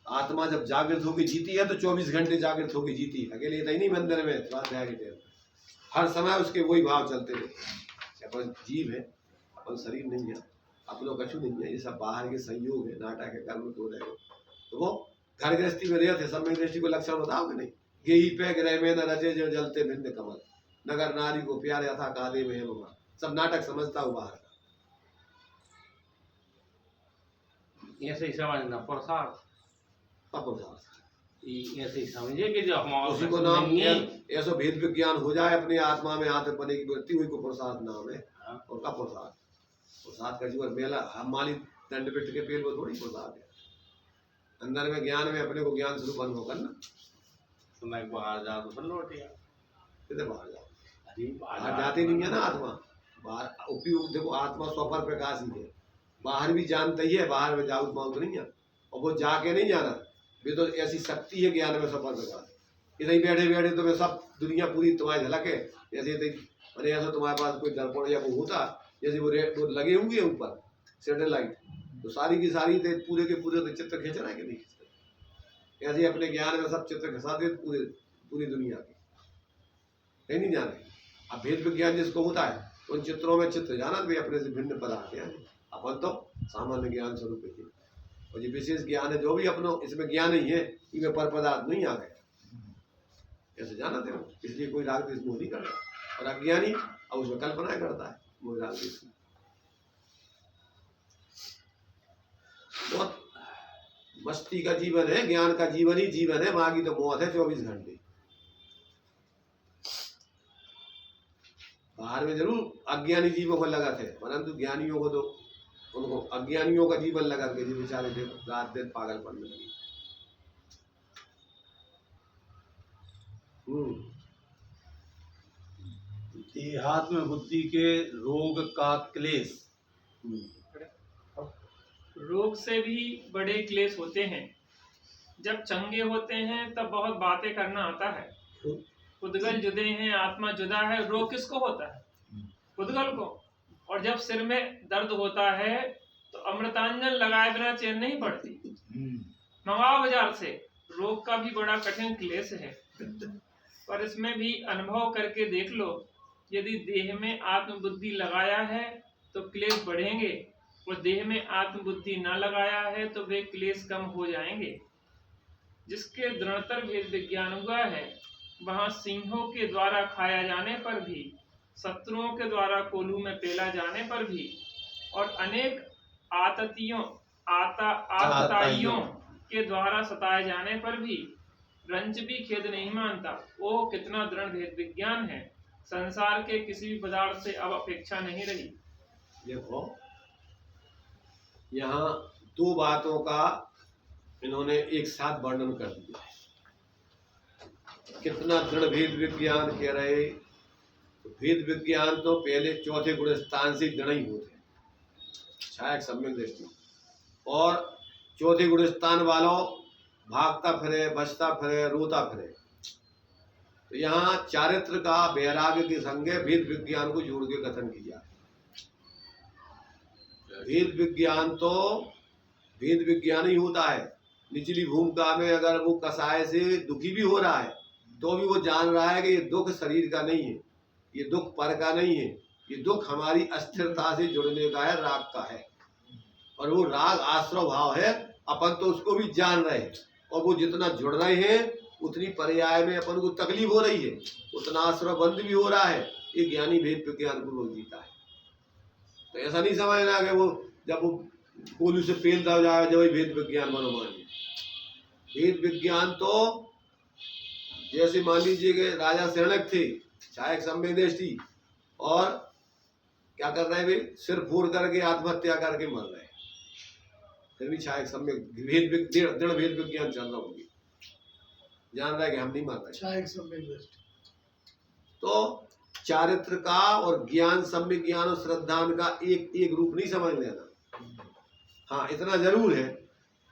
आत्मा जब जागृत होकर जीती है तो 24 घंटे जागृत होकर जीती है। अकेले तो नहीं मंदिर में स्वाध्याय के टाइम हर समय उसके वही भाव चलते रहे। अपन जीव है, अपन शरीर नहीं है, अपनों कछु नहीं है, ये सब बाहर के संयोग है, नाटक है, कर्म तो रहे। तो वो घर गृहस्थी में रहते सम्यक दृष्टि को लक्षण बताओगे नहीं? गेही पे ग्रह में न रचे जो जलते भिन्न कमल, नगर नारी को प्यारे था कादे में है ममा। सब नाटक समझता हूँ बाहर का। ऐसे ही समझना प्रसाद, अपुरुषार्थ ऐसे ही समझे कि जो हमारा उसी को नाम ऐसा भेद विज्ञान हो जाए अपने आत्मा में आते बने की वृत्ति हुई को प्रसाद नाम है। और का प्रसाद, प्रसाद का जीवन मेला हम माली दंड पिट के पेड़ वो थोड़ी प्रसाद है। अंदर में ज्ञान में अपने को ज्ञान स्वरूप अनुभव करना। तो मैं बाहर जा तो फिर लौट गया। कितने बाहर जाओ, अरे बाहर जाते नहीं है ना आत्मा। बाहर उपयोग देखो, आत्मा स्वपर प्रकाश ही है, बाहर भी जानता ही है, बाहर में जाऊत माउत नहीं है। और वो जाके नहीं जाना, वे तो ऐसी शक्ति है ज्ञान में स्वपर प्रकाश। इधर ही बैठे बैठे तो मैं सब दुनिया पूरी तुम्हारी झलक है। जैसे मैंने ऐसा तुम्हारे पास कोई दर्पण या वो होता, जैसे वो रेड वो लगे होंगे ऊपर सैटेलाइट, तो सारी की सारी थे पूरे के पूरे तो चित्र खींच रहा है कि नहीं खींच? ऐसे अपने ज्ञान में सब चित्र खिंचा दे पूरे पूरी दुनिया के, कहीं नहीं जाने। अब भेद विज्ञान जिसको होता है उन चित्रों में चित्र जाना भी अपने से भिन्न पदार्थ हैं। अपन तो सामान्य ज्ञान स्वरूप है, और ये विशेष ज्ञान है जो भी अपनों इसमें ज्ञान ही है, इनमें पर पदार्थ नहीं आ गए, ऐसे जाना थे। इसलिए कोई राग द्वेष मोह नहीं कर रहा। और अज्ञानी अब उसमें कल्पना करता है मुझे डाल के। बहुत मस्ती का जीवन है, ज्ञान का जीवन ही जीवन है, बाकी तो मौत है 24 घंटे। बाहर में जरूर अज्ञानी जीवों को लगत है, परंतु ज्ञानियों को तो उनको अज्ञानियों का जीवन लगा के जो बेचारे थे रात दिन पागल पड़ने लगे। देहात्म बुद्धि के रोग का क्लेश। रोग से भी बड़े क्लेश होते हैं। जब चंगे होते हैं तब बहुत बातें करना आता है, उद्गल जुदे हैं, आत्मा जुदा है। रोग किसको होता है? उद्गल को। और जब सिर में दर्द होता है तो अमृतांजन लगाए बिना चैन नहीं पड़ती। मंगाओ बाजार से। रोग का भी बड़ा कठिन क्लेश है, पर इसमें भी अनुभव करके देख लो। यदि देह में आत्मबुद्धि लगाया है तो क्लेश बढ़ेंगे, और देह में आत्मबुद्धि न लगाया है तो वे क्लेश कम हो जाएंगे। जिसके दृढ़तर भेद विज्ञान हुआ है, वहां सिंहों के द्वारा खाया जाने पर भी, शत्रुओं के द्वारा कोल्हू में पेला जाने पर भी, और अनेक आतताइयों के द्वारा सताए जाने पर भी रंच भी खेद नहीं मानता। ओ कितना दृढ़ भेद विज्ञान है। संसार के किसी भी पदार्थ से अब अपेक्षा नहीं रही। देखो यहाँ दो बातों का इन्होंने एक साथ वर्णन कर दिया है। कितना दृढ़ भेद विज्ञान कह रहे। तो भेद विज्ञान तो पहले चौथे गुण स्थान से दृढ़ ही होते हैं, छाया सम्यक दृष्टि। और चौथे गुण स्थान वालों भागता फिरे, बचता फिरे, रोता फिरे। तो यहाँ चारित्र का वैराग्य के संगे भेद विज्ञान को जोड़ के कथन किया। भेद विज्ञान तो भेद विज्ञान ही होता है। निचली भूमिका में अगर वो कसाय से दुखी भी हो रहा है तो भी वो जान रहा है कि ये दुख शरीर का नहीं है, ये दुख पर का नहीं है, ये दुख हमारी अस्थिरता से जुड़ने का है, राग का है। और वो राग आश्रव भाव है, अपन तो उसको भी जान रहे हैं। और वो जितना जुड़ रहे हैं उतनी पर्याय में अपन को तकलीफ हो रही है, उतना आश्रव बंद भी हो रहा है। ये ज्ञानी भेद विज्ञान को रोक जीता है। तो ऐसा नहीं समझना कि वो जब वो कोल्हू से पेल दब जाए जब भेद विज्ञान मनोमान है। भेद विज्ञान तो जैसे मान लीजिए कि राजा शरणक थे, छायक सम्यक दृष्टि, और क्या कर रहे वे, सिर फोड़ करके आत्महत्या करके मर रहे, फिर भी छायक सम्यक दृढ़ भेद विज्ञान चल रहा होगी, जान रहा है कि हम नहीं मर रहे। छायक सम्यक दृष्टि। तो चारित्र का और ज्ञान सम्यक ज्ञान और श्रद्धान का एक रूप नहीं समझ लेना। हाँ इतना जरूर है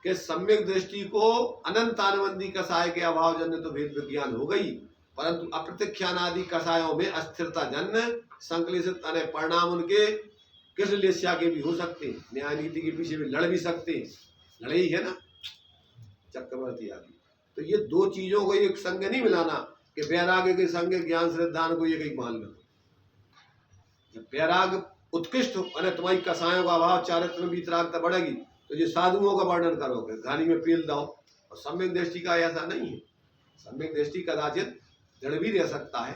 कि सम्यक दृष्टि को अनंत आनंदी कसाय के अभाव जन्य तो भेद विज्ञान हो गई, परंतु अप्रत्यक्षान आदि कसायों में अस्थिरता जन्य संकलित अनेक परिणाम उनके कृष्ण लेस्या के भी हो सकते हैं। न्याय नीति के पीछे भी लड़ भी सकते हैं, लड़े ही है ना चक्रवर्ती आदि। तो ये दो चीजों को एक संग नहीं मिलाना कि वैराग्य के संग ज्ञान श्रद्धान को एक मान लो। जब वैराग्य उत्कृष्ट हो और तुम्हारी कसायों का अभाव चारित्र में वीतरागता बढ़ेगी तो ये साधुओं का वर्णन करोगे, घानी में पेल दो। और सम्यक दृष्टि का ऐसा नहीं है। सम्यक दृष्टि कदाचित दृढ़ भी रह सकता है,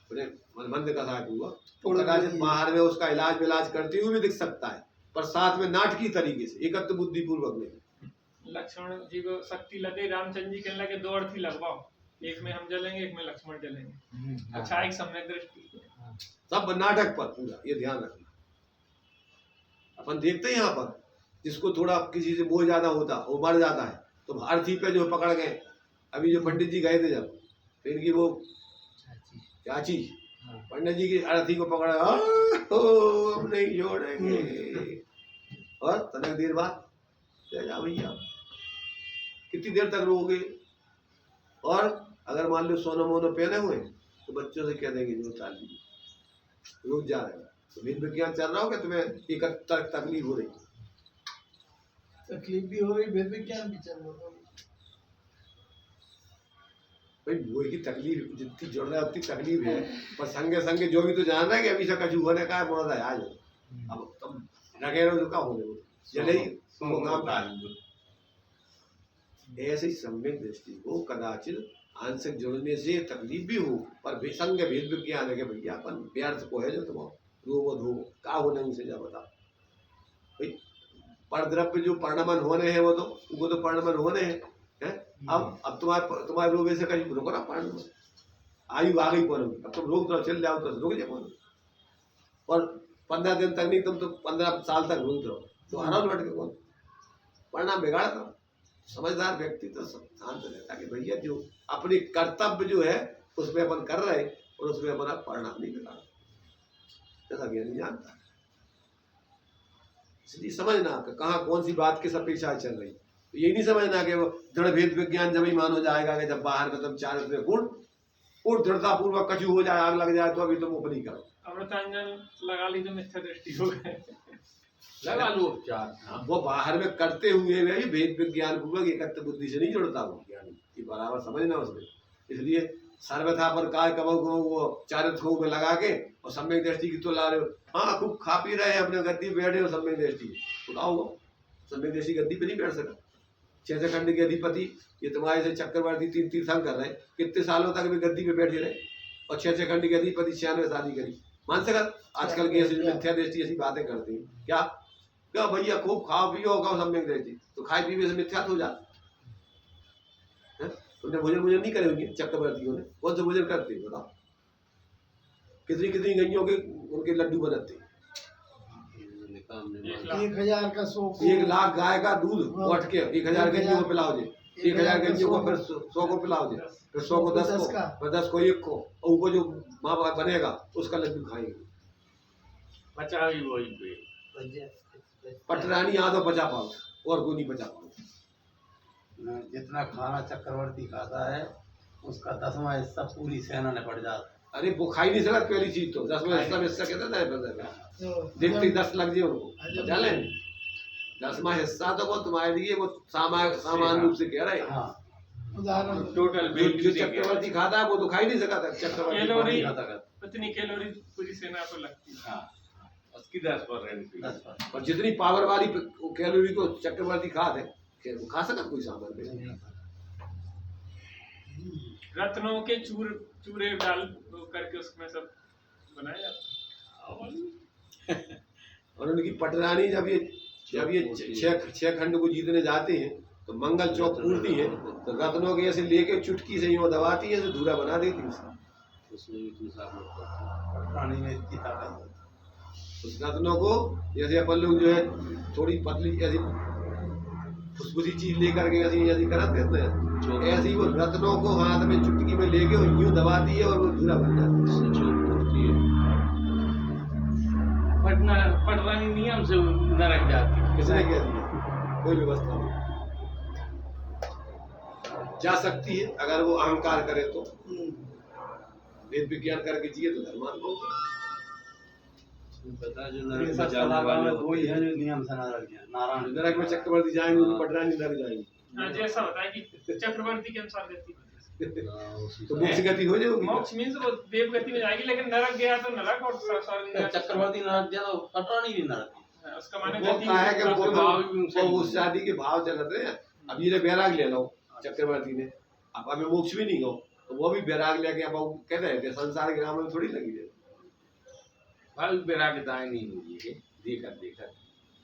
मंद कसाय हुआ तो कदाचित बाहर में उसका इलाज विलाज करते हुए भी दिख सकता है, पर साथ में नाटकीय तरीके से एकत्र बुद्धि पूर्वक नहीं। लक्ष्मण जी को शक्ति लगे, रामचंद्र जी कहने लगे 2 अर्थी लगवाओ, एक में हम जलेंगे एक में लक्ष्मण जलेंगे। अच्छा एक सम्यक दृष्टि सब नाटक पर पूरा ये ध्यान रखना। अपन देखते हैं यहाँ पर जिसको थोड़ा किसी से बोझ ज्यादा होता वो मर जाता है, तो अर्थी पे जो पकड़ गए, अभी जो पंडित जी गए थे जब, तो इनकी वो चाची पंडित जी की अर्थी को पकड़ा, हम नहीं छोड़ेंगे, और तनक देर बाद जा भैया कितनी देर तक रोगे। और अगर मान लो सोना मोना पहने हुए तो बच्चों से कह देंगे जो ताली रुक जा रहे हो। तो भेद विज्ञान चल रहा हो कि तुम्हें एक तकलीफ हो रही, तकलीफ भी हो रही, भेद विज्ञान भी चल रहा है। भाई वही की तकलीफ जितनी जुड़ रहा है उतनी तकलीफ है, पर संगे संगे जो भी तो जान रहा है कि अभी से कछु होने का है, बोल रहा है आज अब तुम रखे रहो तो क्या होने जले ही तुमको काम ऐसी सम्यक दृष्टि को कदाचित आंशिक जुड़ने से तकलीफ भी हो, पर विसंग भेद विज्ञान है कि भैया अपन व्यर्थ को है जो तुम रोबो धो का हो नहीं से जा बताओ भाई। पर द्रव्य जो परिणमन होने हैं वो तो परिणमन होने हैं है? अब तुम्हारे रोगे से कहीं रोको ना परिणमन, आयु आ गई पर अब तुम रोक दो चल जाओ तो रोक जाओ, और 15 दिन तक नहीं तुम तो 15 साल तक रोक रहो तो आराम लौट के कौन परिणाम बिगाड़ दो। समझदार व्यक्ति तो शांत रहता कि भैया जो अपनी कर्तव्य जो है उसमें अपन कर रहे और उसमें अपना परिणाम नहीं बिगाड़, जैसा ज्ञानी जानता है। इसलिए समझना कहाँ कौन सी बात किस अपेक्षा चल रही, तो यही नहीं समझना कि वो दृढ़ भेद विज्ञान जब ही मानो जाएगा कि जब बाहर में तुम चार गुण और दृढ़ता पूर्वक कछु हो जाए, आग लग जाए तो अभी तुम ऊपरी करो, अमृतांजन लगा ली तो मिथ्या दृष्टि हो गए। लगा लो उपचार। वो बाहर में करते हुए भी भेद विज्ञान पूर्वक एकत्र बुद्धि से नहीं जुड़ता वो ज्ञानी, ये बराबर समझना उसमें। इसलिए सर्वथा पर काय कमो को वो चारित्र को में लगा के और सम्यक दृष्टि की तो ला रहे हो। हाँ खूब खा पी रहे हैं अपने गद्दी पे बैठे हो सम्यक दृष्टि, बताओ वो सम्यक दृष्टि गद्दी पे नहीं बैठ सका। 6 खंड के अधिपति ये तुम्हारे से चक्रवर्ती 3 तीर्थंकर कर रहे, कितने सालों तक भी गद्दी पे बैठे रहे, और 6 खंड के अधिपति 96 शादी करी, मान सका। आजकल के ऐसे मिथ्या दृष्टि ऐसी बातें करते हैं क्या क्या भैया खूब खाओ पियो होगा सम्यक दृष्टि, तो खाए पीने से मिथ्या हो जाता। तुमने भोजन नहीं करे होंगे चक्रवर्तियों ने, कौन से भोजन करते हैं बताओ, कितनी कितनी गैयों के उनके लड्डू बनाते, 1000 का 1 लाख गाय का दूध उठ के 1000 गैयों को पिलाओ जे, 1000 गैयों को फिर 100 को पिलाओ जे, फिर 100 को 10 को, फिर 10 को 1 को, और उनको जो माँ बाप बनेगा उसका लड्डू खाएंगे। बचा भी वही पटरानी आदो बचा पाओ और कोई नहीं बचा पाओ। जितना खाना चक्रवर्ती खाता है उसका 10वां हिस्सा पूरी सेना ने पड़ जाता। अरे वो खा ही नहीं सकता पहली चीज तो 10वां हिस्सा कहते ना, देखते 10 लग जाए उनको बचा लें। 10वां हिस्सा तो वो तुम्हारे लिए वो सामान रूप से कह रहे हैं। हाँ उदाहरण टोटल जो चक्रवर्ती खाता है वो तो खा ही नहीं सकता था चक्रवर्ती कैलोरी खाता था। उतनी कैलोरी पूरी सेना को लगती है। हाँ उसकी 10%। 10 और जितनी पावर वाली कैलोरी को चक्रवर्ती खाते हैं वो खा सकता कोई सामान में। रत्नों के चूरे डाल करके उसमें सब बनाया जाता है। और उनकी पटरानी जब ये 6 खंड को जीतने जाते हैं तो मंगल चौक पूर्ति है तो रत्नों के ऐसे लेके चुटकी से यूं दबाती है तो धूरा बना देती है पानी में इतनी ताकत है। उस रत्नों को जैसे अपन लोग जो है थोड़ी पतली ऐसी खुशबुदी चीज लेकर के ऐसी करते हैं, ऐसे ही वो रत्नों को हाथ में चुटकी में लेके यूं दबाती है और वो धूरा बन जाती है। पटरानी नियम से नरक जाती है। किसने कह दिया? कोई व्यवस्था नहीं जा सकती है अगर वो अहंकार करे तो। वेद विज्ञान करके जिए तो धर्मान बहुत पता जो ये नरक सब में जाने वाले कलाकार होते वही है जो नियम से नरक गया। नारायण नरक में चक्रवर्ती जाएंगे उनकी पटरानी नरक जाएंगे हाँ, जैसा होता है कि चक्रवर्ती के अनुसार गति होती हाँ, उसी तो का- मोक्ष गति हो है। जाएगी। मोक्ष मीन्स वो देव गति में जाएगी, लेकिन नरक गया तो नरक और स्वर्ग गया तो चक्रवर्ती नरक गया तो पटरानी भी नरक। हाँ, उसका माने वो गति कहा है कि उसका भाव भी उनसे वो उस शादी के भाव चल रहे हैं। अब ये बैराग ले लो चक्रवर्ती ने, अब हमें मोक्ष भी नहीं हो तो वो भी बैराग लेके अब वो कहते हैं कि संसार के नाम में थोड़ी लगी है। भाई बेरागताएं नहीं हुई है देखा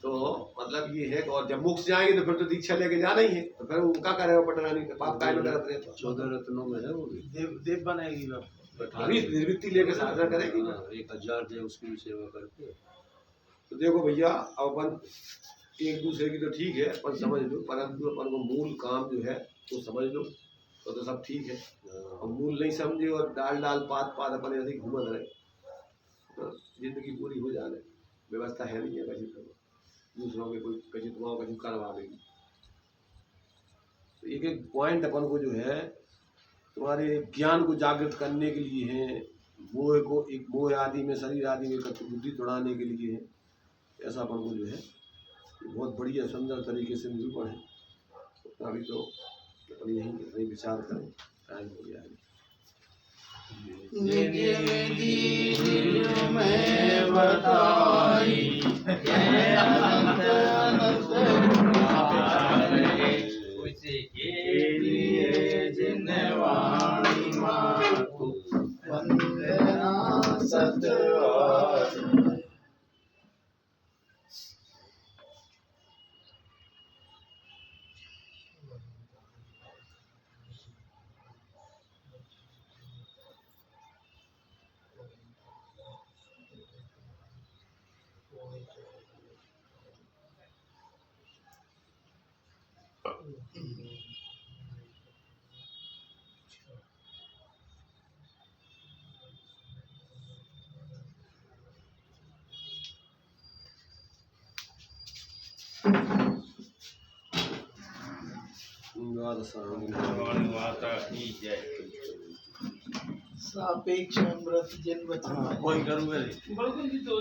तो मतलब ये है कि और जब मोक्ष जाएंगे तो फिर तो दीक्षा लेके जाना ही है, तो फिर उनका करेगा पटरानी का पाप काय में करत रहे तो 14 रत्नों में है वो भी। देव बनेगी वो। अभी निवृत्ति लेके साधना करेगी ना। हाँ, 1000 देव उसकी भी सेवा करके। तो देखो भैया अब अपन एक दूसरे की तो ठीक है अपन समझ लो, परंतु अपन को मूल काम जो है वो समझ लो तो सब ठीक है। और मूल नहीं समझे और डाल पात अपन ऐसे ही घूमत रहे तो जिंदगी पूरी हो जाने व्यवस्था है नहीं है कहीं तो दूसरों के कोई कहीं दुआओं कहीं करवा देगी। तो एक एक पॉइंट अपन को जो है तुम्हारे ज्ञान को जागृत करने के लिए है, मोह को एक मोह आदि में शरीर आदि में बुद्धि तोड़ाने के लिए है। ऐसा अपन को जो है बहुत बढ़िया सुंदर तरीके से निरूपण है। तो अभी तो अपन यही विचार करें, टाइम हो गया है। निज विधि में बताई जय अनंत अनंत माता की जय। सापेक्ष अमृत जिन वचन कोई करूँगा बिल्कुल जी तो